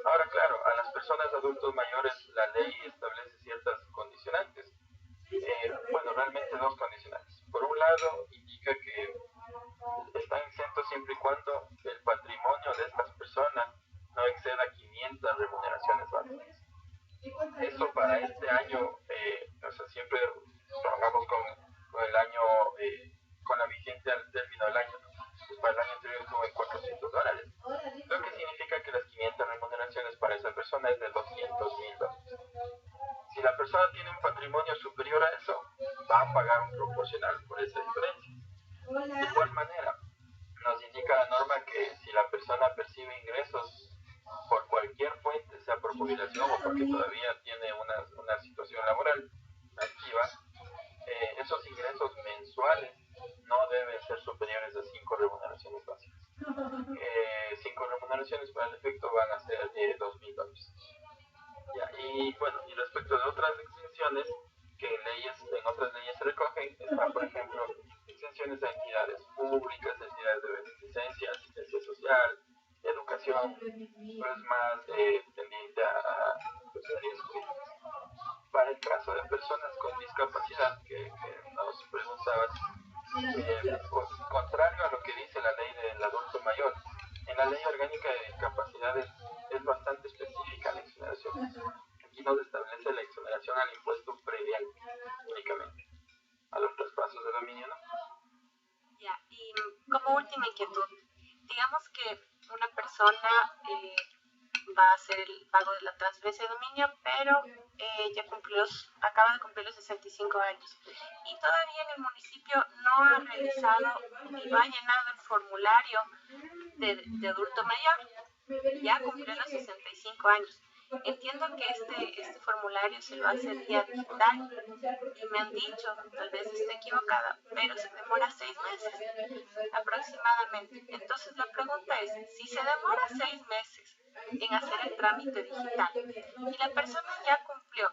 Ahora, claro, a las personas adultos mayores la ley establece ciertas condicionantes. Bueno, realmente dos condicionantes. Por un lado, indica que están exentos siempre y cuando el patrimonio de estas personas no exceda 500 remuneraciones básicas. Eso para este año, o sea, siempre trabajamos con el año, con la vigencia al término del año. Pues para el año anterior estuvo en $400, lo que significa que las 500 remuneraciones para esa persona es de $200,000. Si la persona tiene un patrimonio superior a eso, va a pagar un proporcional por esa diferencia. De igual manera, nos indica la norma que si la persona percibe ingresos por cualquier fuente, sea por jubilación o porque todavía tiene una situación laboral activa, esos ingresos mensuales no deben ser superiores a 5 remuneraciones básicas. 5 remuneraciones para el efecto van a ser $2,000. Ya, y bueno, y respecto de otras exenciones que en otras leyes se recogen, están por ejemplo exenciones a entidades públicas, entidades de beneficencia, asistencia social, educación, pues más tendiente a personalidades jurídicas. Para el caso de personas con discapacidad que nos preguntabas, contrario a lo que dice la ley del adulto mayor, en la ley orgánica de discapacidades es bastante específica la exoneración. Aquí nos establece la exoneración al impuesto predial únicamente, a los traspasos de dominio, ¿no? Ya, y como última inquietud, digamos que una persona va a hacer el pago de la transferencia de dominio, pero ya acaba de cumplir los 65 años y todavía en el municipio no ha realizado ni no ha llenado el formulario de adulto mayor, ya cumplió los 65 años. Entiendo que este formulario se lo hace vía digital y me han dicho, tal vez esté equivocada, pero se demora 6 meses aproximadamente. Entonces la pregunta es, si se demora 6 meses en hacer el trámite digital y la persona ya cumplió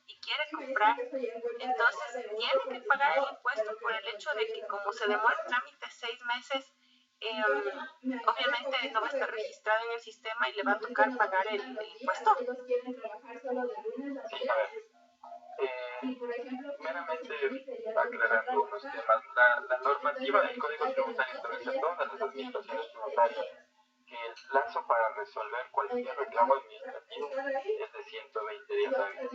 y quiere comprar, entonces tiene que pagar el impuesto por el hecho de que como se demora el trámite 6 meses, obviamente no va a estar registrado en el sistema y le va a tocar pagar el impuesto. Sí, a ver, meramente aclarando unos temas, la normativa del Código Tributario establece a todas las administraciones tributarias que el plazo para resolver cualquier reclamo administrativo es de 120 días hábiles,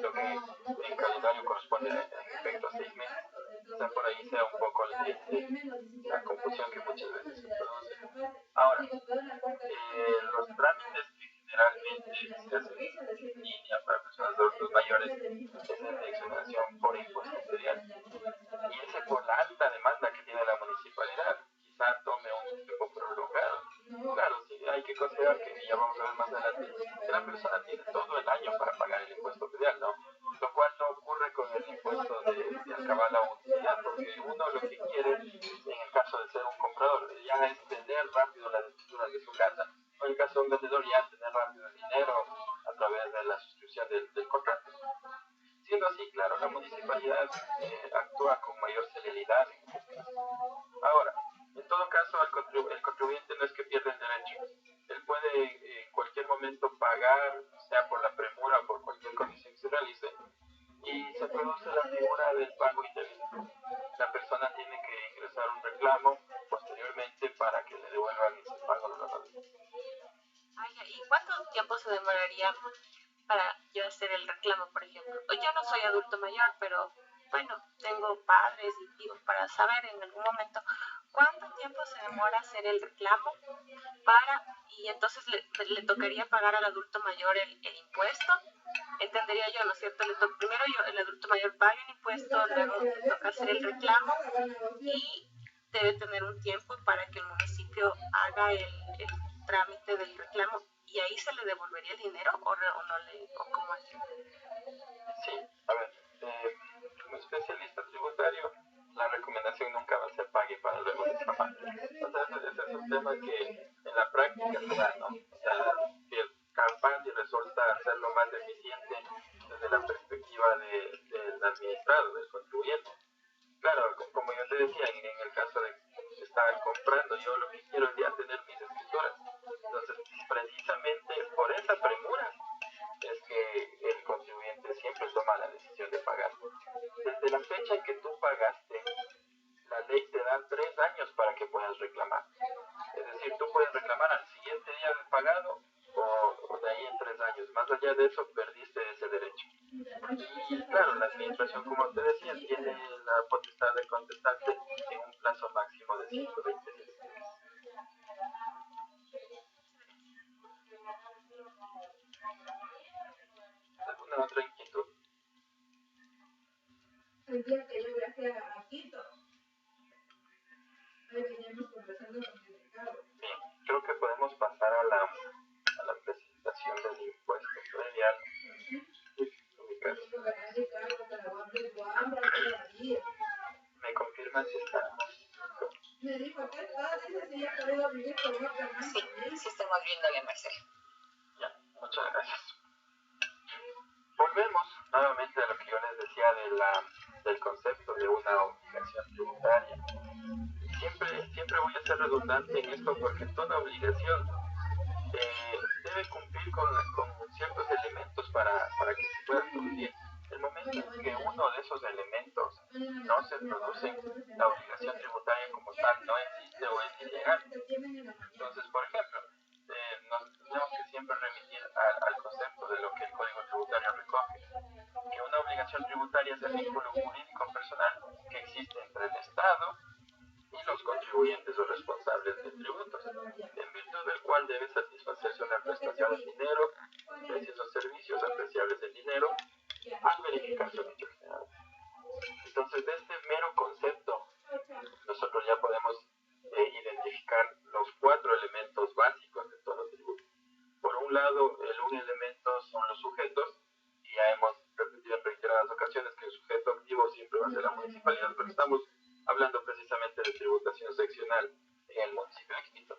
lo que en calendario corresponde en efecto a 6 meses. Quizá por ahí sea un poco la confusión que muchas veces se produce. Ahora, los trámites que generalmente se hacen en línea para personas adultos mayores es el de exoneración por impuesto predial. Y ese por la alta demanda que tiene la municipalidad, quizá tome un tiempo prolongado. Claro, sí, hay que considerar que ya vamos a ver más adelante que la persona tiene todo el año para pagar el impuesto predial, ¿no? Lo cual no ocurre con el impuesto va la utilidad, porque uno lo que quiere, en el caso de ser un comprador, ya es tener rápido las escrituras de su casa, o en el caso de un vendedor, ya tener rápido el dinero a través de la suscripción del contrato. Siendo así, claro, la municipalidad actúa con mayor celeridad en este caso. Ahora, en todo caso, el contribuyente no es que pierda el derecho. Él puede en cualquier momento pagar, sea por la premura o por cualquier comisión que se realice, y se produce la figura del pago indebido. La persona tiene que ingresar un reclamo posteriormente para que le devuelvan ese pago de la nómina. ¿Y cuánto tiempo se demoraría para yo hacer el reclamo, por ejemplo? Yo no soy adulto mayor, pero bueno, tengo padres y tíos para saber en algún momento cuánto tiempo se demora hacer el reclamo y entonces le tocaría pagar al adulto mayor el impuesto. Entendería yo, ¿no es cierto? Primero el adulto mayor paga el impuesto, luego le toca hacer el reclamo y debe tener un tiempo para que el municipio haga el trámite del reclamo, y ahí se le devolvería el dinero o cómo es. Sí, a ver, como especialista tributario, la recomendación nunca va a ser pague para luego descamar. O sea, ese es un tema que en la práctica se da, ¿no? O sea, que capaz y resulta hacerlo más eficiente desde la perspectiva del administrado, del contribuyente. Claro, como yo te decía, en el caso de estar comprando, yo lo que quiero es ya tener mis escrituras. Entonces, precisamente por esa premura es que el contribuyente siempre toma la decisión de pagar. Desde la fecha en que tú pagaste, la ley te da 3 años para que puedas reclamar. Es decir, tú puedes reclamar al siguiente día de pagado o de ahí en 3 años. Más allá de eso, perdiste ese derecho. Y claro, la administración, como te decía, tiene la potestad de contestarte en un plazo máximo de 120 días. ¿Alguna otra inquietud? El día que yo viajé a Quito, ahí veníamos conversando con el mercado. Bien, creo que podemos pasar a la presentación del impuesto predial. ¿Me confirman si está? Me dijo, ¿qué tal? Dice si ya podía vivir con otra más. Sí estamos viéndole, Marcela. Ya, muchas gracias. Volvemos nuevamente a lo que yo les decía del concepto de una obligación tributaria. Siempre voy a ser redundante en esto porque toda obligación debe cumplir con ciertos elementos para que se pueda producir. El momento en que uno de esos elementos no se produce, la obligación tributaria como tal no existe o es ilegal. Entonces, por ejemplo, nos tenemos que siempre remitir al concepto de lo que el Código Tributario recoge, que una obligación tributaria es el vínculo jurídico personal que existe entre el Estado y los contribuyentes o responsables de tributos, en virtud del cual debe satisfacerse una prestación de dinero, precios o servicios apreciables del dinero, al verificar su hecho general. Entonces, de este mero concepto, nosotros ya podemos identificar los 4 elementos básicos de todo tributo. Por un lado, un elemento son los sujetos, y ya hemos repetido en reiteradas ocasiones que el sujeto activo siempre va a ser la municipalidad, porque estamos hablando precisamente de tributación seccional en el municipio de Quito.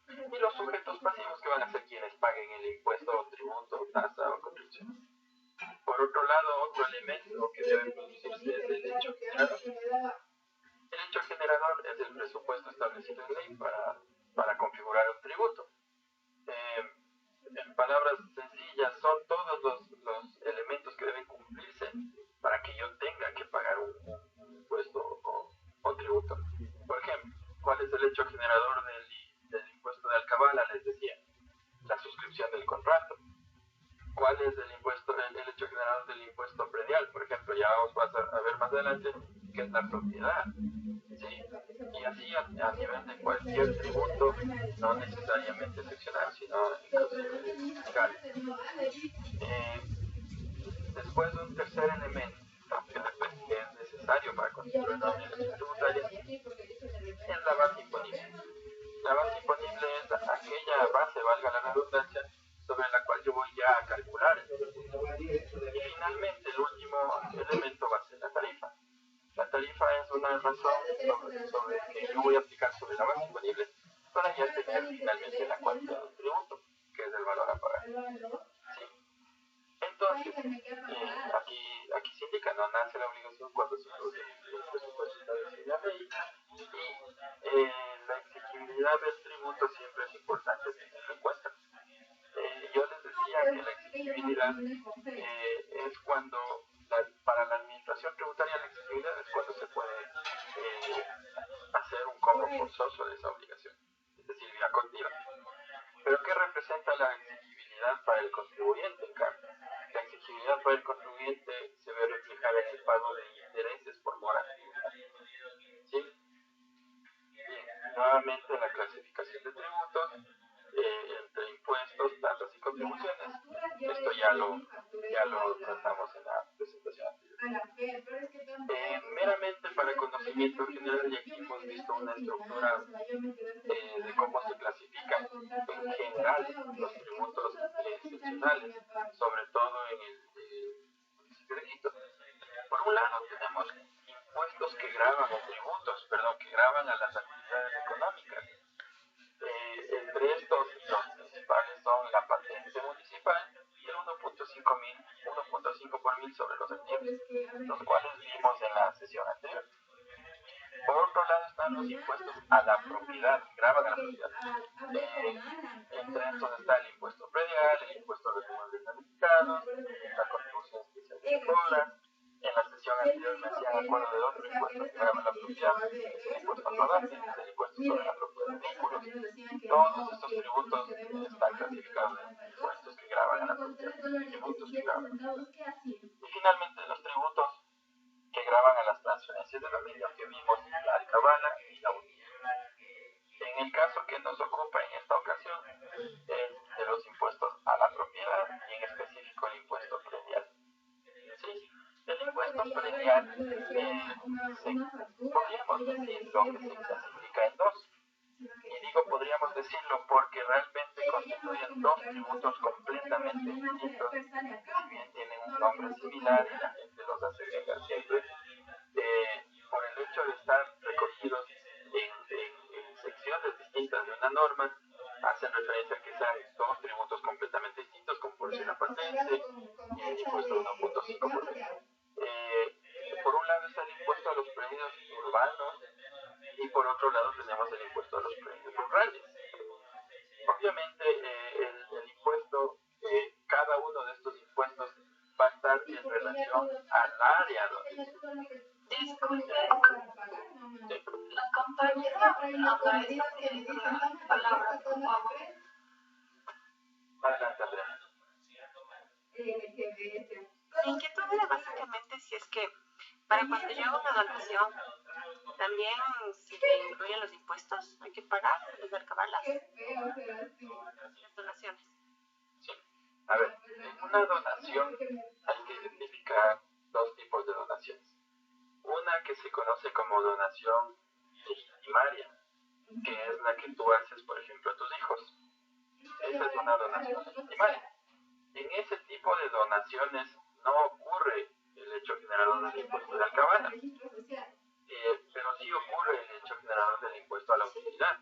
Y los sujetos pasivos, que van a ser quienes paguen el impuesto, tributo, tasa o contribución. Por otro lado, otro elemento que debe producirse es el hecho generador. El hecho generador es el presupuesto establecido en ley para configurar un tributo. En palabras sencillas, son todos los elementos que deben cumplirse para que yo tenga que pagar un impuesto o tributo. Por ejemplo, ¿cuál es el hecho generador del impuesto de alcabala? Les decía, la suscripción del contrato. ¿Cuál es el hecho generador del impuesto predial? Por ejemplo, ya vamos a ver más adelante qué es la propiedad. ¿Sí? Y así a nivel de cualquier tributo, no necesariamente seccional, sino inclusive fiscal. Después, un tercer elemento que es necesario para constituir una obligación tributaria es la base imponible. La base imponible es aquella base, valga la redundancia, sobre la cual yo voy ya a calcular el tributo. Y finalmente, el último elemento va a ser la tarifa. la tarifa es una razón sobre que yo voy a aplicar sobre la base imponible para ya tener finalmente la cuantía del tributo, que es el valor a pagar. ¿Sí? Entonces, aquí se indica, no nace la obligación cuando se produce el presupuesto establecido en la ley, y la exigibilidad del tributo siempre es importante tenerlo en cuenta. Yo les decía que la exigibilidad es cuando, para la administración tributaria, la exigibilidad es cuando se puede hacer un cobro forzoso de esa obligación, es decir, vía continua. ¿Pero qué representa la exigibilidad para el contribuyente, en cambio? La exigibilidad para el contribuyente se ve reflejada en el pago de intereses por mora tributaria. ¿Sí? Bien, nuevamente la clasificación de tributos entre impuestos, tasas y contribuciones. Esto ya lo tratamos en la presentación anterior. Meramente para conocimiento general, y aquí hemos visto una estructura de cómo se clasifican en general los tributos excepcionales, sobre todo en el municipio de Quito. Por un lado tenemos impuestos que gravan, o tributos, perdón, que gravan a las actividades económicas. Entre estos, los principales son la patente municipal y el 1.5 por mil sobre los activos, los cuales vimos en la sesión anterior. Por otro lado están los impuestos a la propiedad, que gravan a la propiedad. Entre estos está el impuesto predial, el impuesto a los inmuebles habilitados, la contribución especial de mejoras. En la sesión anterior me hacían acuerdo de otro impuesto que grava la propiedad, es el impuesto al rodaje, es el impuesto sobre la propiedad de vehículos. Todos estos tributos están clasificados en impuestos que gravan a la propiedad, tributos que gravan a la propiedad. Y finalmente los tributos que gravan a las transferencias de dominio, que vimos la alcabala y la utilidad. En el caso que nos ocupa en esta ocasión es de los impuestos a la propiedad, y en específico el impuesto predial. ¿Sí? El impuesto predial podríamos decirlo que se clasifica en dos. Y digo podríamos decirlo porque realmente constituyen dos tributos completamente distintos, que si bien tienen un nombre similar y la gente los asemeja siempre, por el hecho de estar recogidos en secciones distintas de una norma, hacen referencia a que sean dos tributos completamente distintos, como por decir la patente y el impuesto 1.5%. Por un lado está el impuesto a los predios urbanos y por otro lado tenemos el impuesto a los predios rurales. Obviamente el impuesto, cada uno de estos impuestos va a estar en relación al área donde Disculpe, la compañera autoriza utilizar las palabras, por favor. Adelante, Andrea. Mi inquietud era básicamente si es que para cuando yo hago una donación, también si me incluyen los impuestos, hay que pagar desde alcabalas las donaciones. Sí. A ver, en una donación hay que identificar dos tipos de donaciones. Una que se conoce como donación legitimaria, que es la que tú haces, por ejemplo, a tus hijos. Esa es una donación legitimaria. En ese tipo de donaciones no ocurre el hecho generador del impuesto de alcabala, pero sí ocurre el hecho generador del impuesto a la utilidad,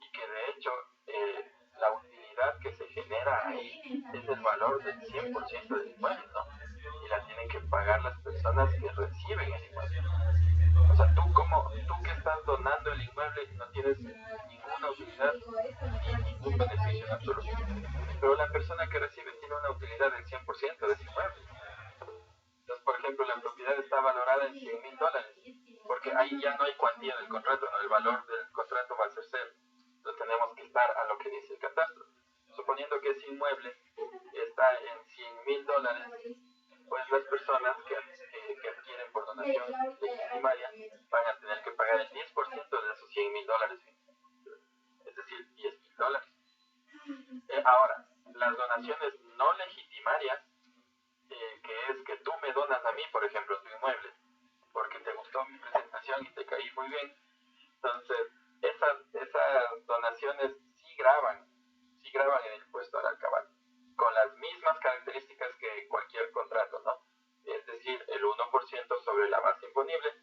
y que de hecho la utilidad que se genera ahí es el valor del 100% del inmueble, ¿no? Y la tienen que pagar las personas que reciben el inmueble. O sea, tú que estás donando el inmueble no tienes ninguna utilidad ni ningún beneficio en absoluto. Pero la persona que recibe tiene una utilidad del 100% de ese inmueble. Entonces, por ejemplo, la propiedad está valorada en $100,000, porque ahí ya no hay cuantía del contrato, ¿no? El valor del contrato va a ser cero. Entonces tenemos que estar a lo que dice el catastro. Suponiendo que ese inmueble está en $100,000, pues las personas que adquieren por donación legitimaria van a tener que pagar el 10% de esos $100,000, es decir, $10,000. Ahora, las donaciones no legitimarias, que es que tú me donas a mí, por ejemplo, tu inmueble, porque te gustó mi presentación y te caí muy bien. Entonces, esas donaciones sí graban en el impuesto a la alcabala, con las mismas características que cualquier contrato, ¿no? Es decir, el 1% sobre la base imponible,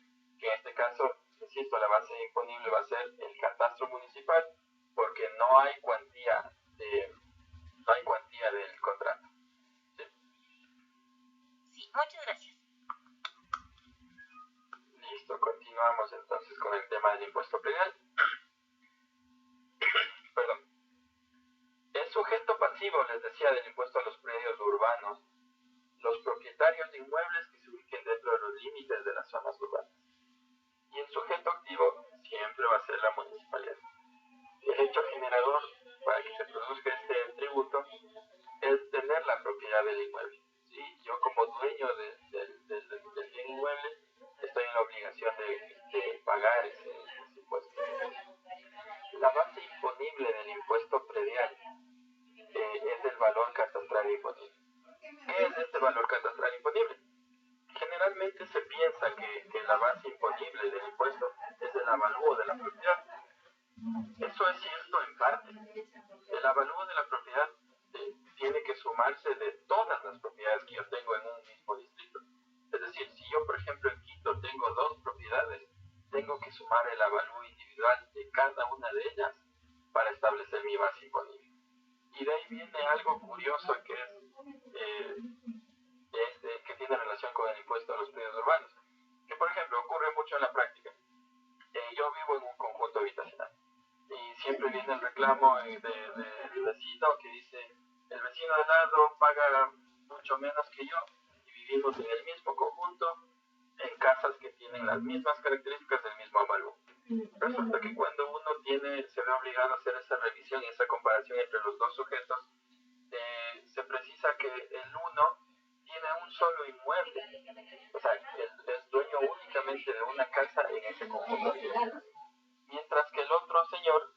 caso, insisto, la base imponible va a ser el catastro municipal porque no hay cuantía del contrato. ¿Sí? Sí, muchas gracias. Listo, continuamos entonces con el tema del impuesto predial. Perdón. El sujeto pasivo, les decía, del impuesto a los predios urbanos, los propietarios de inmuebles que se ubiquen dentro de los límites de las zonas urbanas. Y el sujeto activo siempre va a ser la municipalidad. El hecho generador para que se produzca este tributo es tener la propiedad del inmueble. ¿Sí? Yo como dueño del bien inmueble estoy en la obligación de pagar ese impuesto. La base imponible del impuesto predial es el valor catastral imponible. ¿Qué es este valor catastral imponible? Generalmente se piensa que la base imponible del impuesto es el avalúo de la propiedad. Eso es cierto en parte. El avalúo de la propiedad tiene que sumarse de todas las propiedades que yo tengo en un mismo distrito. Es decir, si yo, por ejemplo, en Quito tengo 2 propiedades, tengo que sumar el avalúo individual de cada una de ellas para establecer mi base imponible. Y de ahí viene algo curioso que es que tiene relación con el impuesto a los predios urbanos, que por ejemplo ocurre mucho en la práctica. Yo vivo en un conjunto habitacional y siempre viene el reclamo del vecino que dice: el vecino de al lado paga mucho menos que yo y vivimos en el mismo conjunto, en casas que tienen las mismas características del mismo avalúo. Resulta que cuando uno se ve obligado a hacer esa revisión y esa comparación entre los dos sujetos, se precisa que el uno tiene un solo inmueble, o sea, es dueño únicamente de una casa en ese conjunto, mientras que el otro señor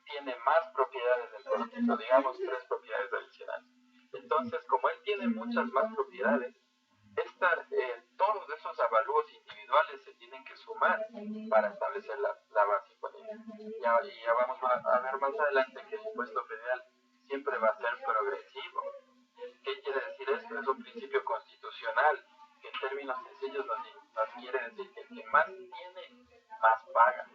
tiene más propiedades del conjunto, digamos 3 propiedades adicionales. Entonces, como él tiene muchas más propiedades, todos esos avalúos individuales se tienen que sumar para establecer la base imponible. Ya vamos a ver más adelante que el impuesto predial siempre va a ser progresivo. ¿Qué quiere decir esto? Es un principio constitucional que en términos sencillos nos quiere decir que el que más tiene, más paga.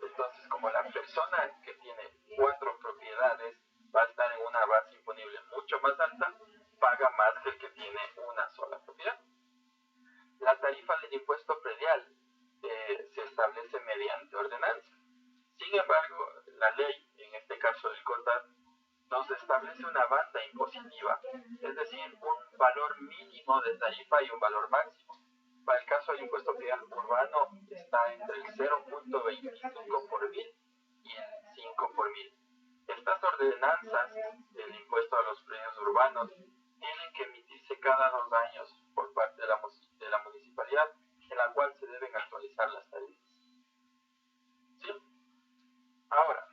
Entonces, como la persona que tiene 4 propiedades va a estar en una base imponible mucho más alta, paga más que el que tiene una sola propiedad. La tarifa del impuesto predial se establece mediante ordenanza. Sin embargo, la ley, en este caso el CONTAD, nos establece una banda impositiva, es decir, un valor mínimo de tarifa y un valor máximo. Para el caso del impuesto predial urbano está entre el 0.25 por mil y el 5 por mil. Estas ordenanzas del impuesto a los predios urbanos tienen que emitirse cada 2 años por parte de la municipalidad, en la cual se deben actualizar las tarifas. ¿Sí? Ahora,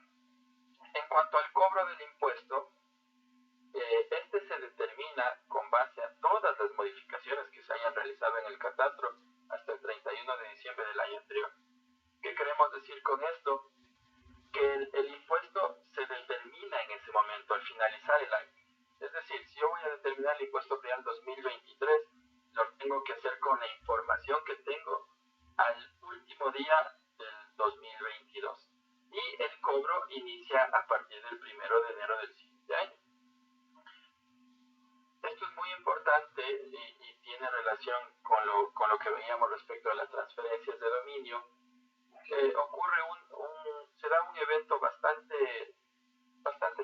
en cuanto al cobro del impuesto, este se determina con base a todas las modificaciones que se hayan realizado en el catastro hasta el 31 de diciembre del año anterior. ¿Qué queremos decir con esto? Que el impuesto se determina en ese momento, al finalizar el año. Es decir, si yo voy a determinar el impuesto predial 2023, lo tengo que hacer con la información que tengo al último día del 2022. Y el cobro inicia a partir del 1 de enero del siguiente año. Esto es muy importante y tiene relación con lo que veíamos respecto a las transferencias de dominio. Ocurre se da un evento bastante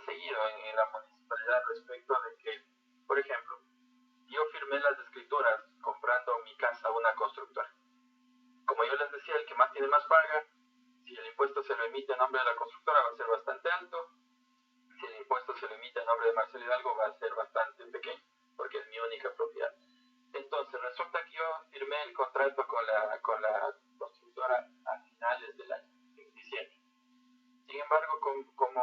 seguido en la municipalidad respecto de que, por ejemplo, yo firmé las escrituras comprando mi casa a una constructora. Como yo les decía, el que más tiene más paga. Si el impuesto se lo emite en nombre de la constructora va a ser bastante alto. Si el impuesto se lo emite en nombre de Marcelo Hidalgo va a ser bastante pequeño, porque es mi única propiedad. Entonces resulta que yo firmé el contrato con la constructora a finales del año, en diciembre. Sin embargo, como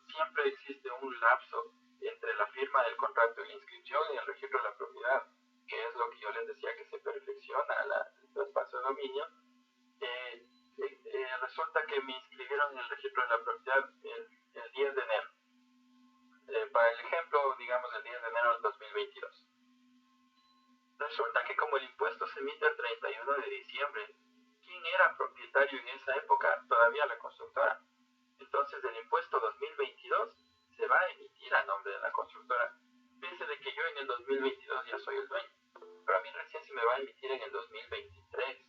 siempre existe un lapso entre la firma del contrato y la inscripción en el registro de la propiedad, que es lo que yo les decía que se perfecciona el traspaso de dominio, resulta que me inscribieron en el registro de la propiedad el 10 de enero. Para el ejemplo, digamos el 10 de enero del 2022. Resulta que como el impuesto se emite el 31 de diciembre, ¿quién era propietario en esa época todavía la constructora. Entonces el impuesto 2022 se va a emitir a nombre de la constructora, pese de que yo en el 2022 ya soy el dueño. Pero a mí recién se me va a emitir en el 2023.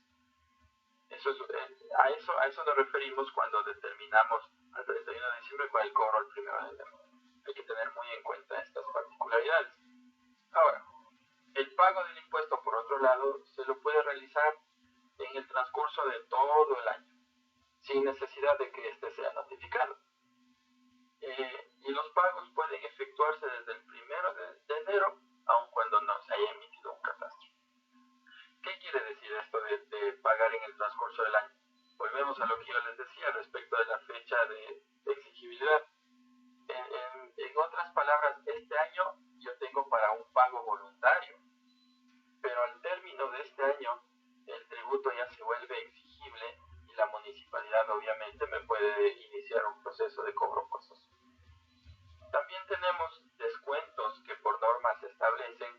A eso nos referimos cuando determinamos al 31 de diciembre con el cobro al 1 de enero. Hay que tener muy en cuenta estas particularidades. Ahora, el pago del impuesto, por otro lado, se lo puede realizar en el transcurso de todo el año, sin necesidad de que éste sea notificado. Y los pagos pueden efectuarse desde el 1 de enero, aun cuando no se haya emitido un catastro. ¿Qué quiere decir esto de pagar en el transcurso del año? Volvemos a lo que yo les decía respecto de la fecha de exigibilidad. En otras palabras, este año yo tengo para un pago voluntario, pero al término de este año el tributo ya se vuelve exigible y la municipalidad obviamente me puede iniciar un proceso de cobro forzoso. También tenemos descuentos que por norma se establecen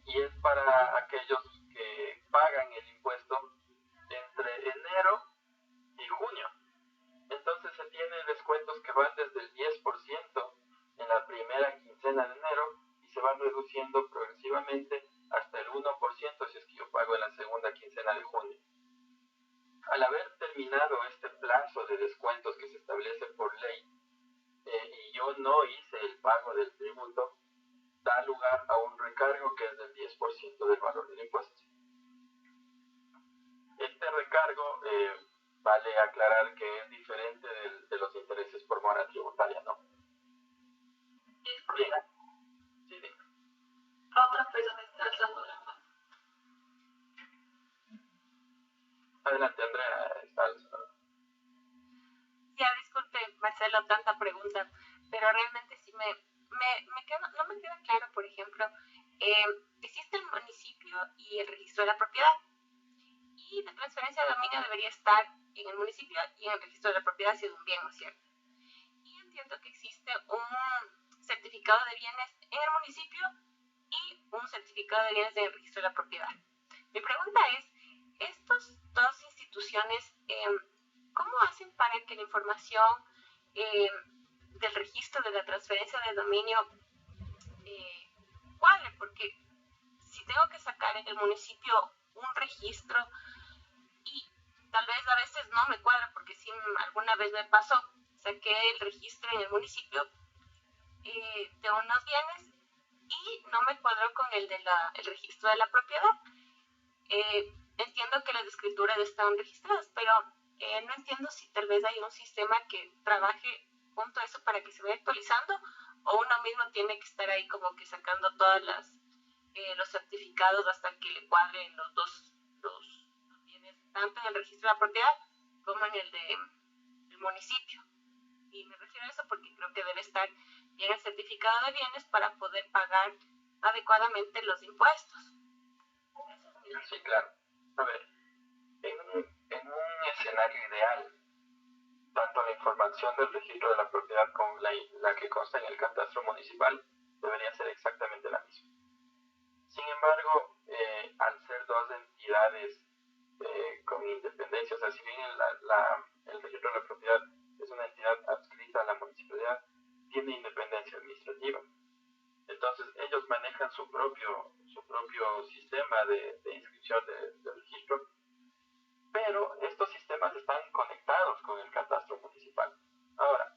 y es para aquellos que pagan el impuesto entre enero y junio. Entonces se tienen descuentos que van desde el 10% en la primera quincena de enero y se van reduciendo progresivamente hasta el 1% si es que yo pago en la segunda quincena de junio. Al haber terminado este plazo de descuentos que se establece por ley y yo no hice el pago del tributo, da lugar a un recargo que es del 10% del valor del impuesto. Este recargo vale aclarar que es diferente de los intereses por mora tributaria, ¿no? Bien. Sí, bien. Otra persona está alzando la mano. Adelante, Andrea, está alzando. Ya, disculpe, Marcelo, tanta pregunta, pero realmente sí no me queda claro, por ejemplo, existe el municipio y el registro de la propiedad, y la transferencia de dominio debería estar en el municipio y en el registro de la propiedad si es un bien, ¿no es cierto? Y entiendo que existe un certificado de bienes en el municipio y un certificado de bienes en el registro de la propiedad. Mi pregunta es, estas dos instituciones, ¿cómo hacen para que la información del registro de la transferencia de dominio cuadre? Porque si tengo que sacar en el municipio un registro y tal vez a veces no me cuadra, porque sí alguna vez me pasó, saqué el registro en el municipio de unos bienes y no me cuadró con el registro de la propiedad. Entiendo que las escrituras están registradas, pero no entiendo si tal vez hay un sistema que trabaje junto a eso para que se vaya actualizando, o uno mismo tiene que estar ahí como que sacando todas los certificados hasta que le cuadren los bienes, tanto en el registro de la propiedad como en el del municipio. Y me refiero a eso porque creo que debe estar bien el certificado de bienes para poder pagar adecuadamente los impuestos. Sí, claro. A ver, en un escenario ideal, tanto la información del registro de la propiedad como la que consta en el catastro municipal debería ser exactamente la misma. Sin embargo, al ser dos entidades con independencia, o sea, si bien el registro de la propiedad es una entidad adscrita a la municipalidad, tiene independencia administrativa. Entonces ellos manejan su propio sistema de inscripción de registro, pero estos sistemas están conectados con el catastro municipal. Ahora,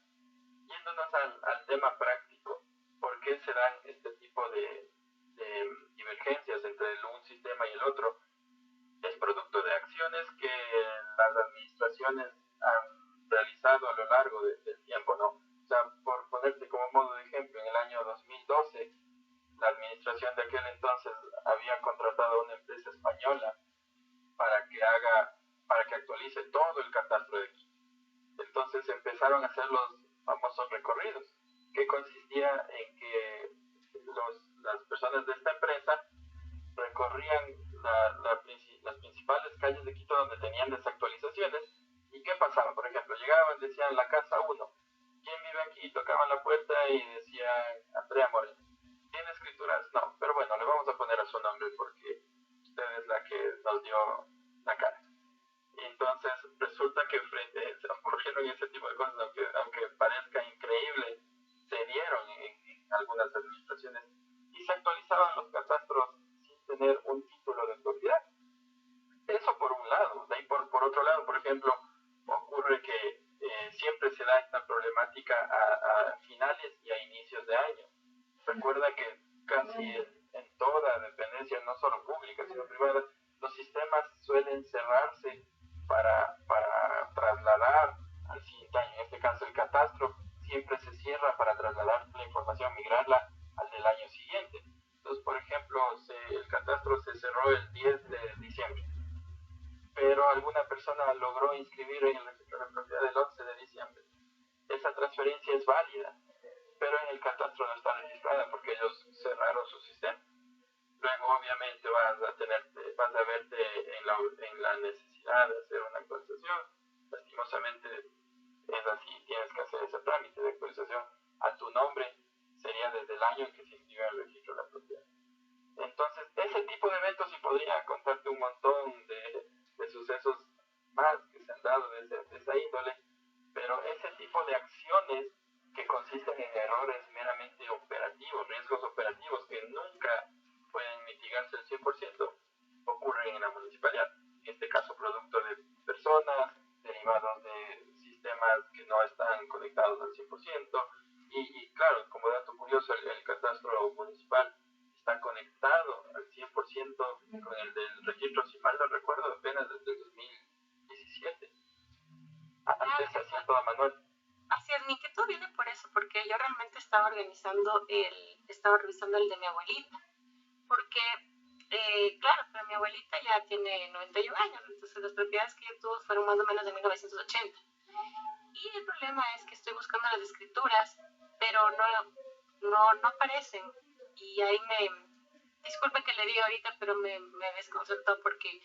yéndonos al tema práctico, ¿por qué se dan este tipo de divergencias entre un sistema y el otro? Es producto de acciones que las administraciones han realizado a lo largo del tiempo, ¿no? O sea, por ponerte como modo de ejemplo, en el año 2012, la administración de aquel entonces había contratado a una empresa española para que actualice todo el catastro de Quito. Entonces empezaron a hacer los famosos recorridos, que consistía en que las personas de esta empresa recorrían las principales calles de Quito donde tenían desactualizaciones. ¿Y qué pasaba? Por ejemplo, llegaban, decían la casa 1, ¿quién vive aquí? Tocaban la puerta y decían Andrea Moreno. ¿Tiene escrituras? No, pero bueno, le vamos a poner a su nombre porque usted es la que nos dio la cara. Y entonces dieron ese tipo de cosas, aunque parezca increíble, se dieron en algunas administraciones y se actualizaban los catastros sin tener un título de propiedad. Eso por un lado. De ahí por otro lado, por ejemplo, ocurre que siempre se da esta problemática a finales y a inicios de año. Recuerda que casi en toda dependencia, no solo pública, sino privada, los sistemas suelen cerrarse para trasladar al siguiente año. En este caso, el catastro siempre se cierra para trasladar la información, migrarla al del año siguiente. Entonces, por ejemplo, el catastro se cerró el 10 de diciembre, pero alguna persona logró inscribir en el registro de la propiedad el 11 de diciembre. Esa transferencia es válida, pero en el catastro no está registrada porque ellos cerraron su sistema. Luego, obviamente, vas a verte en la necesidad de hacer una actualización. Lastimosamente es así, tienes que hacer ese trámite de actualización a tu nombre. Sería desde el año en que se inscribió en el registro de la propiedad. Entonces, ese tipo de eventos, y podría contarte un montón de sucesos más que se han dado de esa índole, pero ese tipo de acciones que consisten en errores meramente operativos, riesgos operativos que nunca pueden mitigarse al 100%, ocurren en la municipalidad. En este caso, producto de personas, derivados de sistemas que no están conectados al 100%. Y claro, como dato curioso, el catastro municipal está conectado al 100% con el del registro, si mal no recuerdo, apenas desde el 2017. Antes se hacía todo manual. Así es, mi inquietud viene por eso, porque yo realmente estaba revisando el de mi abuelita, porque, claro, pero mi abuelita ya tiene 91 años, entonces las propiedades que ella tuvo fueron más o menos de 1980. Y el problema es que estoy buscando las escrituras, pero no aparecen. Y ahí disculpe que le diga ahorita, pero me desconcertó porque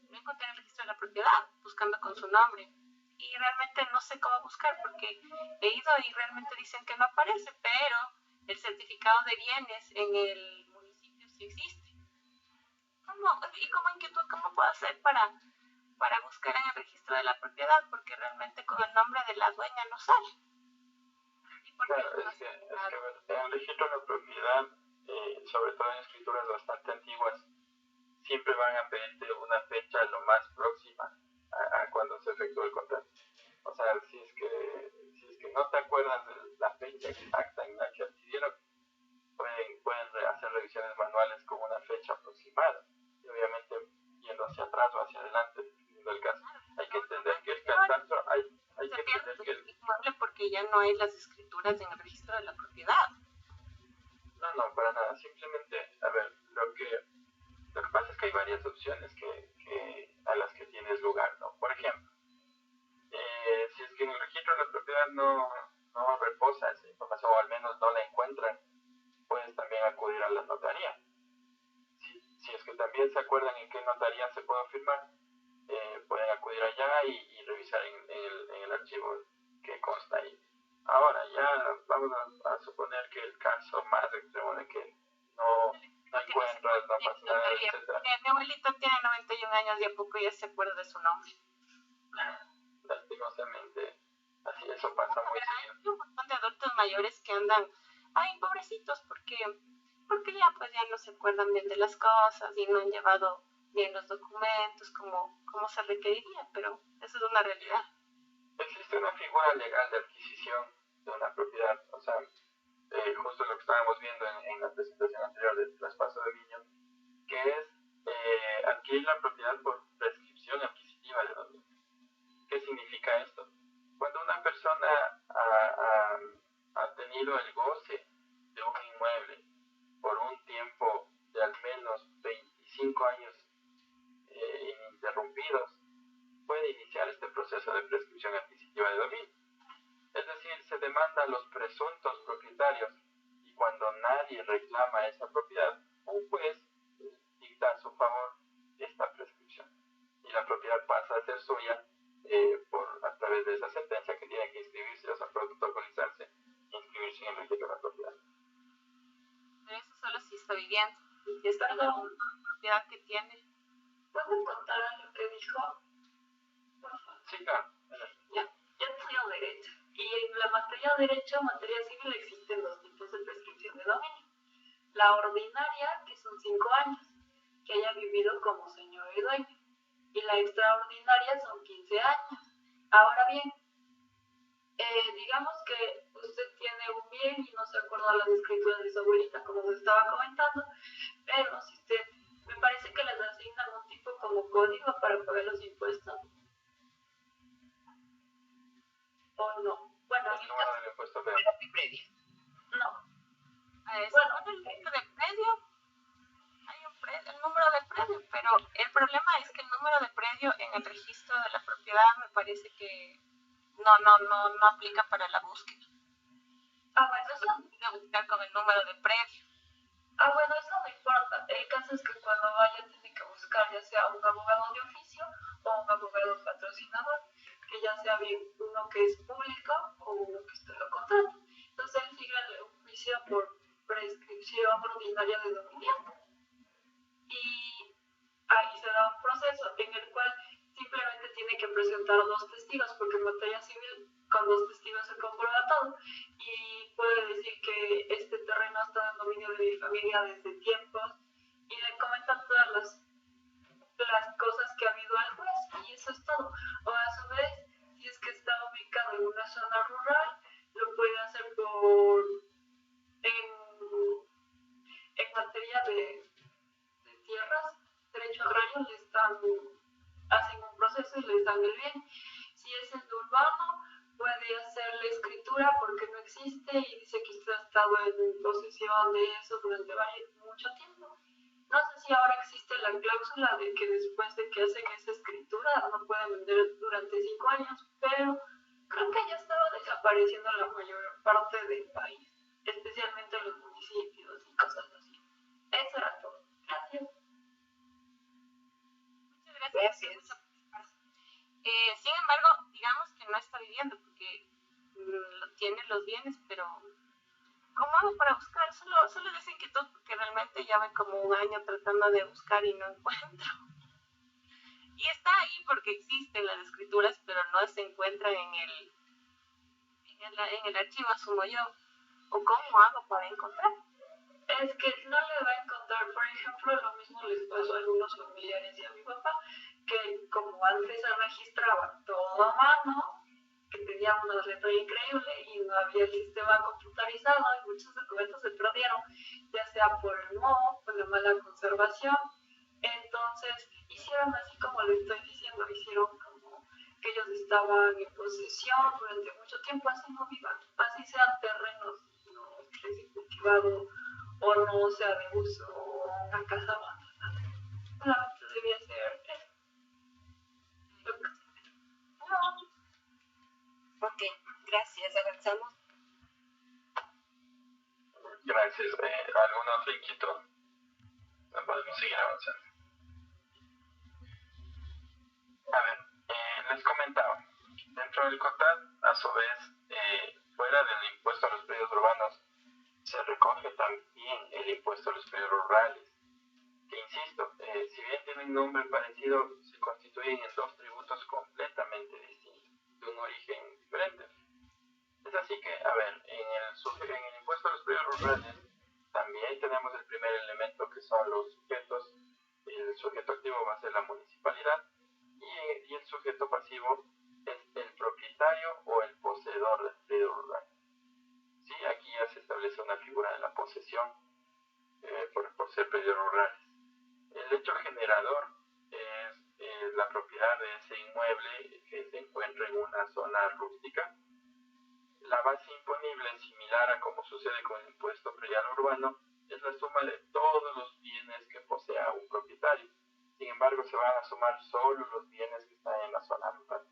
no encontré el registro de la propiedad buscando con su nombre. Y realmente no sé cómo buscar porque he ido y realmente dicen que no aparece, pero el certificado de bienes en el municipio sí existe. Como inquietud, ¿cómo puedo hacer para buscar en el registro de la propiedad? Porque realmente con el nombre de la dueña no sale. Claro, es que en el registro de la propiedad, sobre todo en escrituras bastante antiguas, siempre van a pedirte una fecha lo más próxima a cuando se efectuó el contrato. O sea, si es que no te acuerdas de la fecha exacta en la que adquirieron, pueden hacer revisiones manuales con una fecha aproximada. Y obviamente, yendo hacia atrás o hacia adelante, dependiendo del caso. Hay que entender que el catastro, hay que entender que el inmueble porque ya no hay las escrituras en el registro de la propiedad. No, para nada. Simplemente, a ver, lo que pasa es que hay varias opciones a las que tienes lugar, ¿no? Por ejemplo, si es que en el registro de la propiedad no reposa esa información, o al menos no la encuentran, puedes también acudir a la notaría. Si es que también se acuerdan en qué notaría se puede firmar, pueden acudir allá y revisar en el archivo que consta ahí. Ahora, ya vamos a suponer que el caso más extremo de que no encuentras, no pasa nada, etc. Mi abuelita tiene 91 años y a poco ya se acuerda de su nombre. Lastimosamente, así eso pasa muy seguido. Hay un montón de adultos mayores que andan, pobrecitos, porque ya no se acuerdan bien de las cosas y no han llevado bien los documentos como se requeriría, pero eso es una realidad. Existe una figura legal de adquisición de una propiedad, o sea, justo lo que estábamos viendo en la presentación anterior del traspaso de dominio, que es adquirir la propiedad por prescripción adquisitiva de dominio. ¿Qué significa esto? Cuando una persona ha tenido el goce de un inmueble por un tiempo de al menos 25 años ininterrumpidos, puede iniciar este proceso de prescripción adquisitiva de dominio. Es decir, se demanda a los presuntos propietarios y cuando nadie reclama esa propiedad, un juez dicta a su favor esta prescripción y la propiedad pasa a ser suya a través de esa sentencia que tiene que inscribirse, o sea, protocolizarse e inscribirse en el registro de la propiedad. Pero eso solo si está viviendo, si está en la propiedad que tiene. ¿Puedes contar lo que dijo? Sí, claro. Ya materia de derecho, en materia civil, existen dos tipos de prescripción de dominio. La ordinaria, que son 5 años, que haya vivido como señor y dueño. Y la extraordinaria son 15 años. Ahora bien, digamos que usted tiene un bien y no se acuerda las escrituras de su abuelita, como se estaba comentando, pero si usted, me parece que les asignan un tipo como código para pagar los impuestos. ¿O no? Bueno, El número del impuesto real. no. Bueno, el número de predio, hay el número de predio, pero el problema es que el número de predio en el registro de la propiedad me parece que no aplica para la búsqueda. Bueno, eso Voy a buscar con el número de predio. Bueno, eso no importa. El caso es que cuando vaya tiene que buscar ya sea un abogado de oficio o un abogado patrocinador, que ya sea bien uno que es público o uno que usted lo contrata. Entonces él sigue el juicio por prescripción ordinaria de dominio y ahí se da un proceso en el cual simplemente tiene que presentar 2 testigos, porque en materia civil con 2 testigos se comprueba todo, y puede decir que este terreno está en dominio de mi familia desde tiempos, y le comenta todas las cosas que ha habido al juez, y eso es todo. O a su vez, si es que está ubicado en una zona rural, lo puede hacer en materia de tierras, derecho agrario, hacen un proceso y les dan el bien. Si es en urbano, puede hacer la escritura porque no existe y dice que usted ha estado en posesión de eso durante mucho tiempo. No sé si ahora existe la cláusula de que después de que hacen esa escritura no pueden vender durante 5 años, pero creo que ya estaba desapareciendo la mayor parte del país, especialmente los municipios y cosas así. Eso era todo. Gracias. Muchas gracias. Sin embargo, digamos que no está viviendo porque tiene los bienes, pero ¿cómo hago para buscar? Solo es inquietud porque realmente ya voy como un año tratando de buscar y no encuentro. Y está ahí porque existen las escrituras, pero no se encuentran en el archivo, asumo yo. ¿O cómo hago para encontrar? Es que no le va a encontrar, por ejemplo, lo mismo les pasó a algunos familiares y a mi papá, que como antes se registraba todo a mano, que tenía una letra increíble y no había el sistema computarizado y muchos documentos se perdieron, ya sea por el moho, por la mala conservación. Entonces hicieron así como le estoy diciendo, hicieron como que ellos estaban en posesión durante mucho tiempo, así no vivan, así sean terrenos no esté cultivado o no sea de uso o una casa abandonada. Solamente debía ser Ok, gracias. Avanzamos. Gracias. ¿Alguna otra inquietud? No podemos seguir avanzando. A ver, les comentaba. Dentro del COTAD, a su vez, fuera del impuesto a los predios urbanos, se recoge también el impuesto a los predios rurales. Que insisto, si bien tienen un nombre parecido, se constituyen en 2 tributos completamente distintos, de un origen diferente. Es así que, a ver, en el impuesto a los predios rurales también tenemos el primer elemento que son los sujetos. El sujeto activo va a ser la municipalidad y el sujeto pasivo es el propietario o el poseedor del predio rural. Sí, aquí ya se establece una figura de la posesión por ser predios rurales. El hecho generador es la propiedad de ese inmueble que se encuentra en una zona rústica. La base imponible, similar a como sucede con el impuesto predial urbano, es la suma de todos los bienes que posea un propietario. Sin embargo, se van a sumar solo los bienes que están en la zona rural.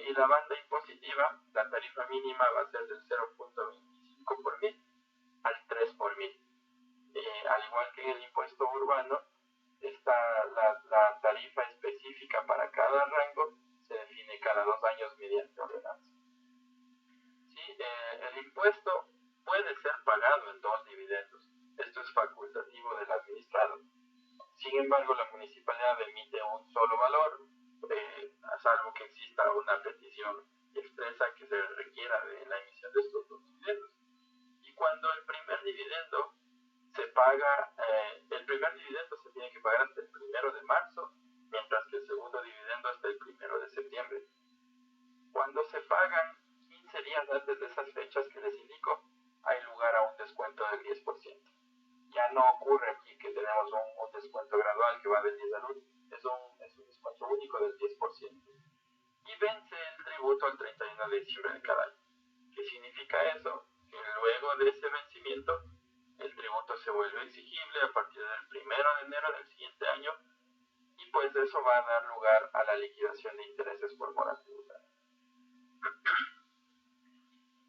Y la banda impositiva, la tarifa mínima va a ser del 0.25 por mil al 3 por mil. Al igual que en el impuesto urbano, está la tarifa específica para cada rango, se define cada 2 años mediante ordenanza. ¿Sí? El impuesto puede ser pagado en 2 dividendos. Esto es facultativo del administrado. Sin embargo, la municipalidad emite un solo valor, a salvo que exista una petición expresa que se requiera de la emisión de estos dos dividendos. Y cuando el primer dividendo se paga, el primer dividendo se tiene que pagar hasta el 1 de marzo, mientras que el segundo dividendo hasta el 1 de septiembre. Cuando se pagan 15 días antes de esas fechas que les indico, hay lugar a un descuento del 10%. Ya no ocurre aquí que tenemos un descuento gradual que va del 10 al 1, es un descuento único del 10%. Y vence el tributo el 31 de diciembre de cada año. ¿Qué significa eso? Que luego de ese vencimiento, el tributo se vuelve exigible a partir del 1 de enero del siguiente año, y pues eso va a dar lugar a la liquidación de intereses por mora tributaria.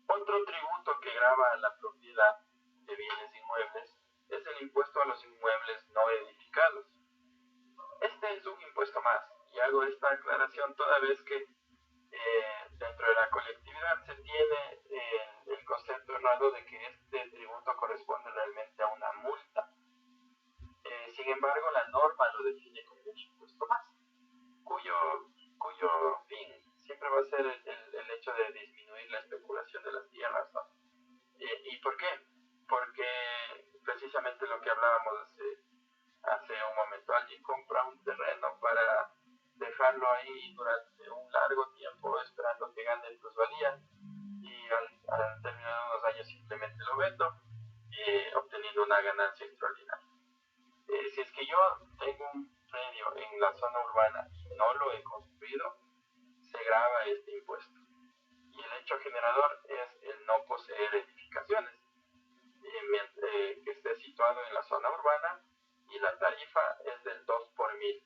Otro tributo que grava la propiedad de bienes inmuebles es el impuesto a los inmuebles no edificados. Este es un impuesto más, y hago esta aclaración toda vez que dentro de la colectividad se tiene el concepto errado de que este tributo corresponde realmente a una multa. Sin embargo, la norma lo define como un impuesto más, cuyo fin siempre va a ser el hecho de disminuir la especulación de las tierras, ¿no? ¿Y por qué? Porque precisamente lo que hablábamos hace un momento, alguien compra un terreno para dejarlo ahí durante un largo tiempo esperando que gane plusvalía, y al terminar unos años simplemente lo vendo, obteniendo una ganancia extraordinaria. Si es que yo tengo un predio en la zona urbana y no lo he construido, se grava este impuesto. Y el hecho generador es el no poseer edificaciones, que esté situado en la zona urbana, y la tarifa es del 2 por 1000.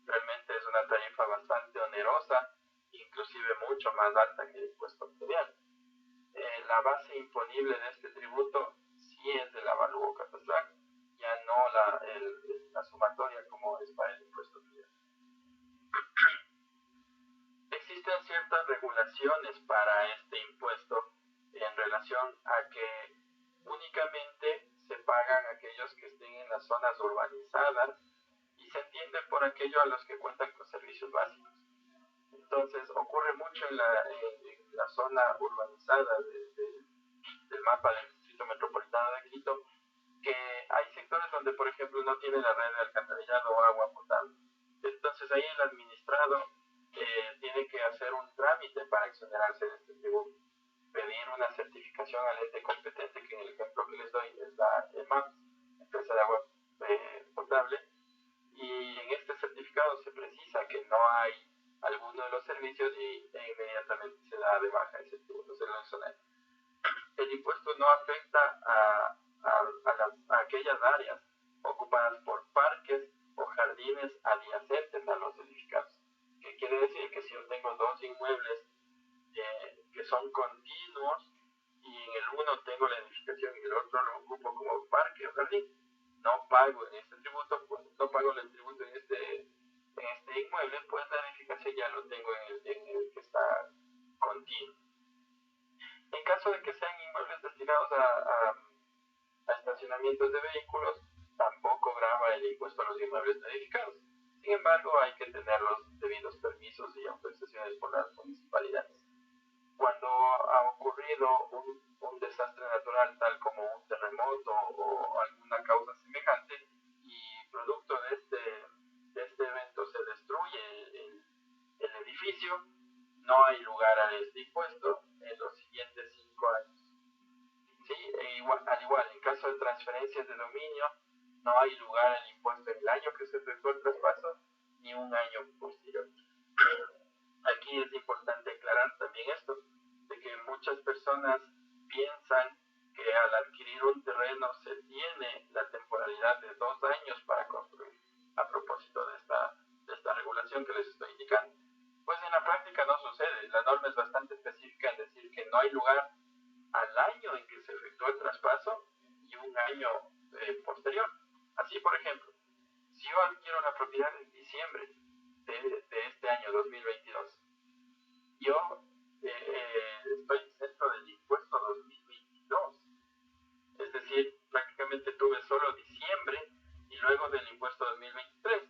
Realmente es una tarifa bastante onerosa, inclusive mucho más alta que el impuesto predial. La base imponible de este tributo sí es el avalúo catastral, ya no la sumatoria como es para el impuesto predial. Existen ciertas regulaciones para este impuesto en relación a que únicamente se pagan aquellos que estén en las zonas urbanizadas, y se entiende por aquello a los que cuentan con servicios básicos. Entonces ocurre mucho en la zona urbanizada del mapa del Distrito Metropolitano de Quito, que hay sectores donde, por ejemplo, no tiene la red de alcantarillado o agua potable. Entonces ahí el administrado tiene que hacer un trámite para exonerarse de este tributo, pedir una certificación al ente competente, que en el ejemplo que les doy es la EMAPS, Empresa de Agua Potable, y en este certificado se precisa que no hay alguno de los servicios, y inmediatamente se da de baja ese tributo, se lo exonera. El impuesto no afecta a aquellas áreas ocupadas por parques o jardines adyacentes a los edificados. ¿Qué quiere decir? Que si yo tengo dos inmuebles que son continuos, y en el uno tengo la edificación y el otro lo ocupo como parque o jardín, no pago en este tributo, pues, no pago el tributo en este inmueble, pues la edificación ya lo tengo en el que está continuo. En caso de que sean inmuebles destinados a estacionamientos de vehículos, tampoco grava el impuesto a los inmuebles no edificados. Sin embargo, hay que tener los debidos permisos y autorizaciones por las municipalidades. Cuando ha ocurrido un desastre natural, tal como un terremoto o alguna causa semejante, y producto de este evento se destruye el edificio, no hay lugar a este impuesto en los siguientes 5 años. ¿Sí? Al igual, en caso de transferencias de dominio, no hay lugar al impuesto en el año que se efectuó el traspaso, ni un año posterior. Aquí es importante aclarar también esto, de que muchas personas piensan que al adquirir un terreno se tiene la temporalidad de 2 años para construir, a propósito de esta regulación que les estoy indicando. Pues en la práctica no sucede. La norma es bastante específica en decir que no hay lugar al año en que se efectuó el traspaso y un año posterior. Así, por ejemplo, si yo adquiero la propiedad en diciembre de este año 2022, yo estoy exento del impuesto 2022. Es decir, prácticamente tuve solo diciembre, y luego del impuesto 2023.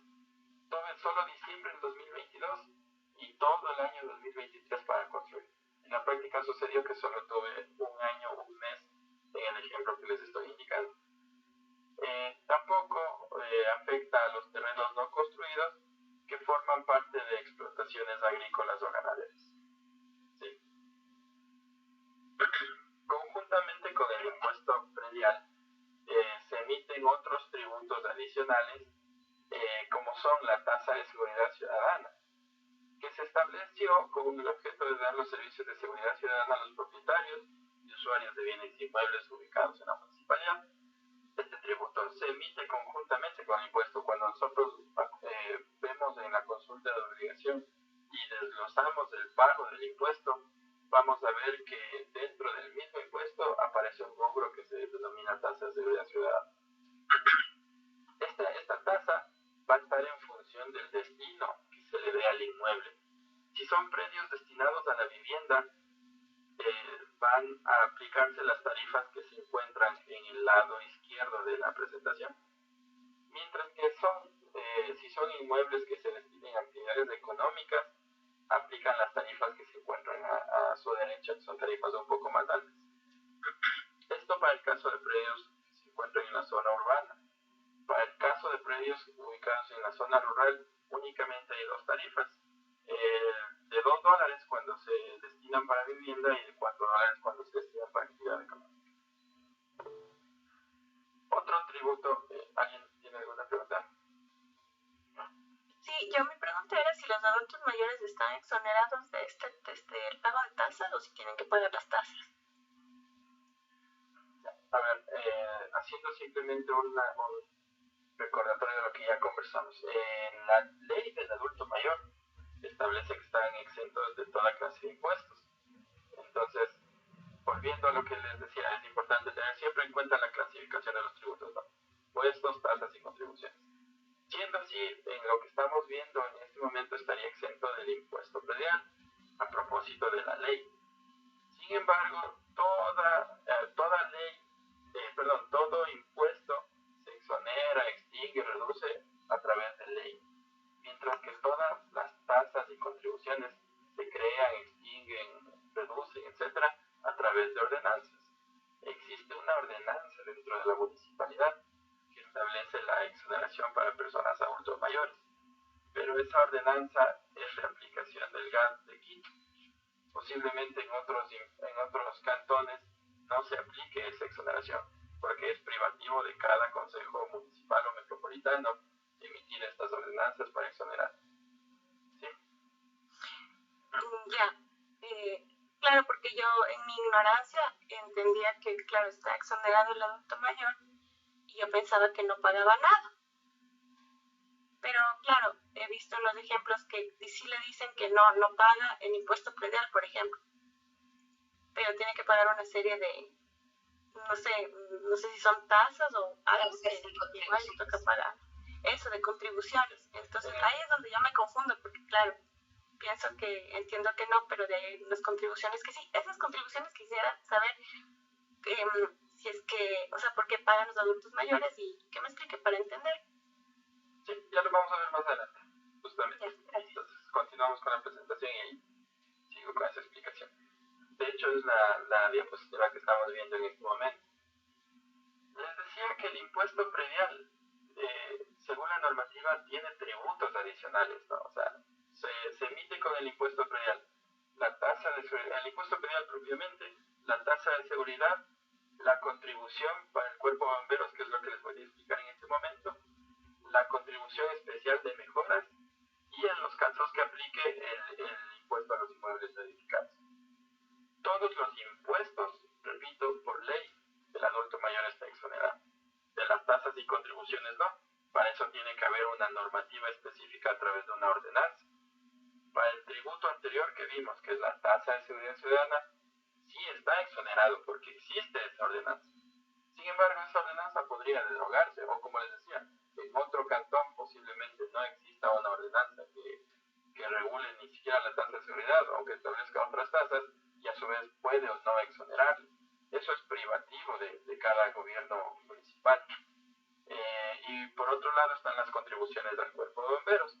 Tuve solo diciembre en 2022 y todo el año 2023 para construir. la práctica sucedió que solo tuve un año o un mes en el ejemplo que les estoy indicando. Tampoco afecta a los terrenos no construidos que forman parte de explotaciones agrícolas o ganaderas. ¿Sí? Conjuntamente con el impuesto predial, se emiten otros tributos adicionales, como son la tasa de seguridad ciudadana, que se estableció con el objeto de dar los servicios de seguridad ciudadana a los propietarios y usuarios de bienes inmuebles ubicados en la municipalidad. Este tributo se emite conjuntamente con el impuesto. Cuando nosotros vemos en la consulta de obligación y desglosamos el pago del impuesto, vamos a ver que dentro del mismo impuesto aparece un rubro que se denomina tasa de seguridad ciudadana. Esta tasa va a estar en función del destino que se le dé al inmueble. Si son predios destinados a la vivienda, van a aplicarse las tarifas que se encuentran en el lado izquierdo de la presentación, mientras que si son inmuebles que se destinen a actividades económicas, aplican las tarifas que se encuentran a su derecha, que son tarifas un poco más altas. Esto para el caso de predios que se encuentran en la zona urbana. Para el caso de predios ubicados en la zona rural, únicamente hay dos tarifas, de $2 cuando se destinan para vivienda y de $4 cuando se destinan para actividad económica. Otro tributo, ¿alguien tiene alguna pregunta? Sí, yo mi pregunta era si los adultos mayores están exonerados de el pago de tasas o si tienen que pagar las tasas. A ver, haciendo simplemente un recordatorio de lo que ya conversamos. La ley del adulto mayor establece que están exentos de toda clase de impuestos. Entonces, volviendo a lo que les decía, es importante tener siempre en cuenta la clasificación de los tributos, ¿no? Impuestos, tasas y contribuciones. Siendo así, en lo que estamos viendo en este momento estaría exento del impuesto predial, a propósito de la ley. Sin embargo, todo impuesto se exonera, extingue, reduce a través de ley, mientras que todas las tasas y contribuciones se crean, extinguen, reducen, etc., a través de ordenanzas. Existe una ordenanza dentro de la municipalidad que establece la exoneración para personas adultos mayores, pero esa ordenanza es reaplicación del GAT de Quito. Posiblemente en otros cantones no se aplique esa exoneración, porque es privativo de cada consejo municipal o metropolitano emitir estas ordenanzas para exonerar. ¿Sí? Ya, claro, porque yo en mi ignorancia entendía que, claro, está exonerado el adulto mayor y yo pensaba que no pagaba nada. Pero, claro, he visto los ejemplos que sí le dicen que no paga el impuesto predial, por ejemplo, pero tiene que pagar una serie de, no sé si son tasas o algo que igual le toca pagar. Eso, de contribuciones. Entonces, ahí es donde yo me confundo, porque, claro, entiendo que no, pero de ahí las contribuciones que sí. Esas contribuciones quisiera saber si es que, o sea, por qué pagan los adultos mayores y que me explique para entender. Sí, ya lo vamos a ver más adelante, justamente. Entonces, continuamos con la presentación y ahí sigo con esa explicación. De hecho, es la diapositiva que estamos viendo en este momento. Les decía que el impuesto predial, según la normativa, tiene tributos adicionales, ¿no? O sea, se emite con el impuesto predial la tasa de seguridad, el impuesto predial propiamente, la tasa de seguridad, la contribución para el cuerpo de bomberos, que es lo que les voy a explicar en este momento, la contribución especial de mejoras y en los casos que aplique el impuesto a los inmuebles edificados. Todos los impuestos, repito, por ley, el adulto mayor está exonerado. De las tasas y contribuciones no. Para eso tiene que haber una normativa específica a través de una ordenanza. Para el tributo anterior que vimos, que es la tasa de seguridad ciudadana, sí está exonerado porque existe esa ordenanza. Sin embargo, esa ordenanza podría derogarse, o como les decía, en otro cantón posiblemente no exista una ordenanza que regule ni siquiera la tasa de seguridad o que establezca otras tasas y a su vez puede o no exonerar. Eso es privativo de cada gobierno municipal. Y por otro lado están las contribuciones del cuerpo de bomberos.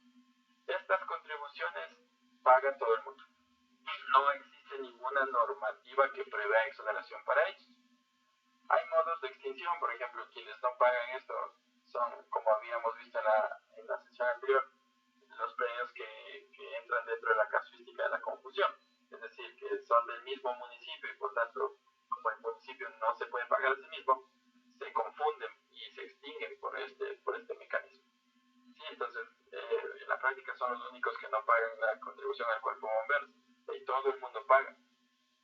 Estas contribuciones paga todo el mundo. No existe existe ninguna normativa que prevea exoneración para ellos. Hay modos de extinción, por ejemplo, quienes no pagan esto son, como habíamos visto en la sesión anterior, los predios que entran dentro de la casuística de la confusión, es decir, que son del mismo municipio y por tanto, como el municipio no se puede pagar a sí mismo, se confunden y se extinguen por este mecanismo. Sí, entonces, en la práctica son los únicos que no pagan la contribución al cuerpo bombero, y todo el mundo paga.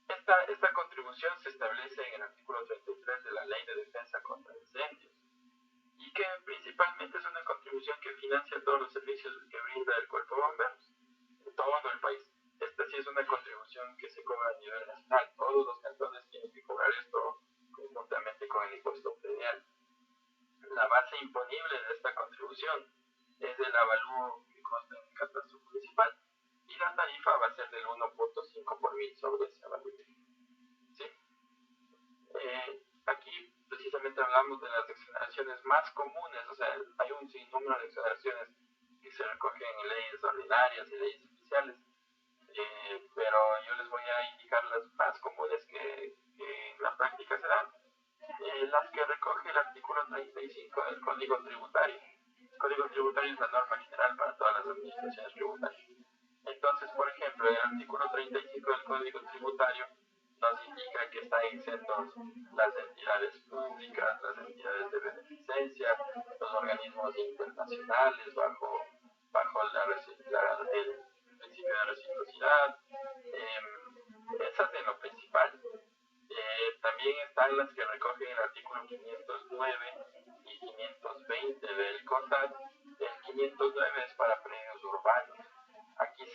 Esta contribución se establece en el artículo 33 de la Ley de Defensa contra Incendios, y que principalmente es una contribución que financia todos los servicios que brinda el cuerpo de bomberos en todo el país. Esta sí es una contribución que se cobra a nivel nacional. Todos los cantones tienen que cobrar esto conjuntamente con el impuesto predial. La base imponible de esta contribución es el avalúo que consta en el catastro municipal, y la tarifa va a ser del 1.5 por mil sobre ese avalúo. ¿Sí? Aquí precisamente hablamos de las exoneraciones más comunes, o sea, hay un sinnúmero de exoneraciones que se recogen en leyes ordinarias y leyes especiales, pero yo les voy a indicar las más comunes que en la práctica se dan, las que recoge el artículo 35 del Código Tributario. El Código Tributario es la norma general para todas las administraciones tributarias. Entonces, por ejemplo, el artículo 35 del Código Tributario nos indica que están exentos las entidades públicas, las entidades de beneficencia, los organismos internacionales bajo el principio de reciprocidad. Esas de lo principal. También están las que recogen el artículo 509 y 520 del CONTAD. El 509 es para predios urbanos. Aquí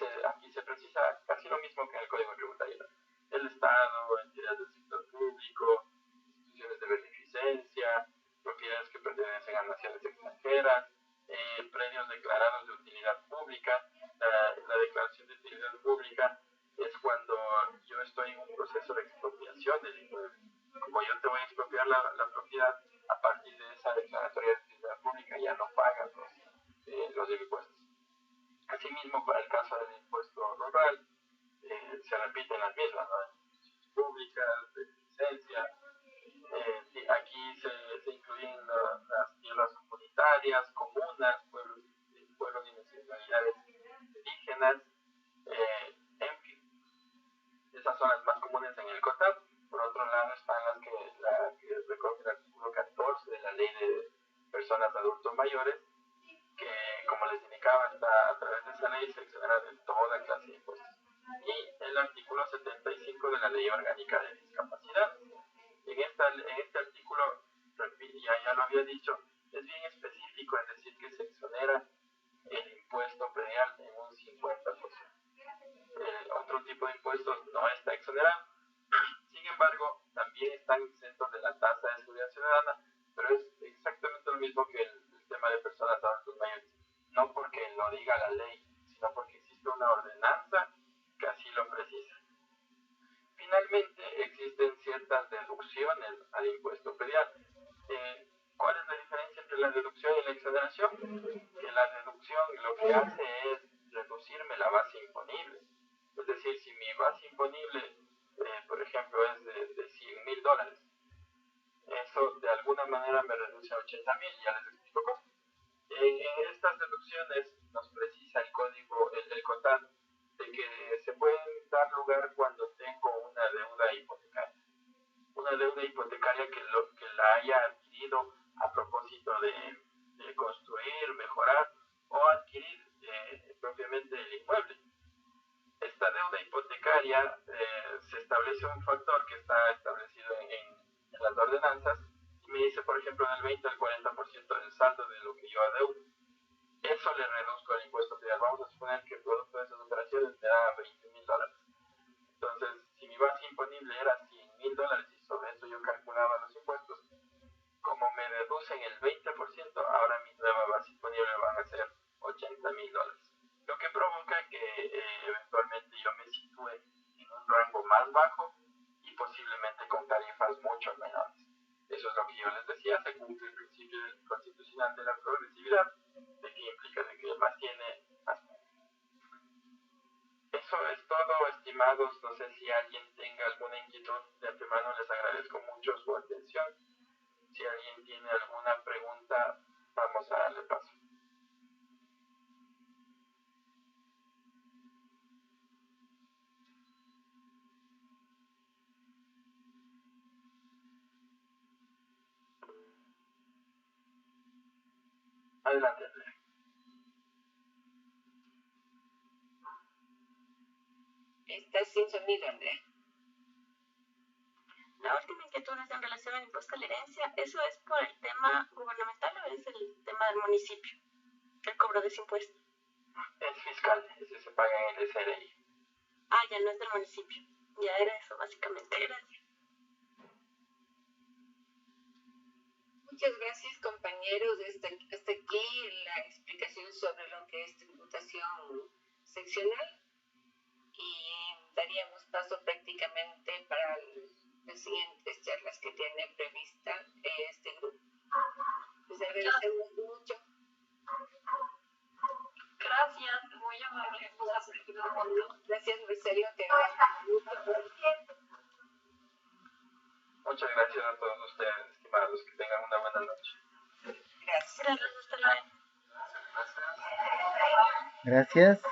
se precisa casi lo mismo que en el Código Tributario. El Estado, entidades del sector público, instituciones de beneficencia, propiedades que pertenecen a naciones extranjeras, predios declarados de utilidad pública. La declaración de utilidad pública es cuando yo estoy en un proceso de expropiación del inmueble. Como yo te voy a expropiar la propiedad, a partir de esa declaratoria de utilidad pública ya no pagas los impuestos. Asimismo, para el caso del impuesto rural, se repiten las mismas, ¿no? Públicas, de licencia. Aquí se incluyen las tierras comunitarias, comunas, pueblos y nacionalidades indígenas, en fin. Esas son las más comunes en el CONTAD. Por otro lado están las que recoge el artículo 14 de la Ley de Personas Adultos Mayores, que, como les indicaba, a través de esa ley se exonera de toda clase de impuestos. Y el artículo 75 de la Ley Orgánica de Discapacidad. En este artículo, ya lo había dicho, es bien específico en decir que se exonera el impuesto predial en un 50%. Otro tipo de impuestos no está exonerado. Sin embargo, también están exentos de la tasa de seguridad ciudadana, pero es exactamente lo mismo que el tema de personas adultos mayores. No porque lo diga la ley, sino porque existe una ordenanza que así lo precisa. Finalmente, existen ciertas deducciones al impuesto predial. ¿Cuál es la diferencia entre la deducción y la exoneración? Que la deducción lo que hace es reducirme la base imponible. Es decir, si mi base imponible, por ejemplo, es de $100,000, eso de alguna manera me reduce a 80,000, ya les explico cómo. En estas deducciones nos precisa el código, el CONTAD, de que se pueden dar lugar cuando tengo una deuda hipotecaria. Una deuda hipotecaria que la haya adquirido a propósito de construir, mejorar o adquirir propiamente el inmueble. Esta deuda hipotecaria se establece un factor que está establecido en las ordenanzas y me dice, por ejemplo, del 20 al 40% del saldo de lo que yo adeudo. Eso le reduzco el impuesto predial. Vamos a suponer que el producto de esas operaciones me da $20,000. Entonces, si mi base imponible era $100,000 y sobre eso yo calculaba los impuestos, como me reducen el 20%, ahora mi nueva base imponible van a ser $80,000. Lo que provoca que eventualmente yo me sitúe en un rango más bajo y posiblemente con tarifas mucho menores. Eso es lo que yo les decía, se cumple el principio constitucional de la progresividad, de que implica de que más tiene, más. Eso es todo. todo, estimados. No sé si alguien tenga alguna inquietud. De antemano les agradezco mucho su atención. Si alguien tiene alguna pregunta, vamos a darle paso. Adelante, Andrea. Estás sin sonido, Andrea. La última inquietud es en relación al impuesto a la herencia. ¿Eso es por el tema gubernamental o es el tema del municipio? El cobro de ese impuesto. Es fiscal, ese se paga en el SRI. Ah, ya no es del municipio. Ya era eso, básicamente. Gracias. Muchas gracias, compañeros. Hasta aquí la explicación sobre lo que es tributación seccional. Y daríamos paso prácticamente para las siguientes charlas que tiene prevista este grupo. Les agradecemos mucho. Gracias, muy amable. Gracias, Rosario, te Muchas gracias a todos ustedes, estimados. Que tengan una buena noche. Gracias. Gracias, hasta luego. Gracias.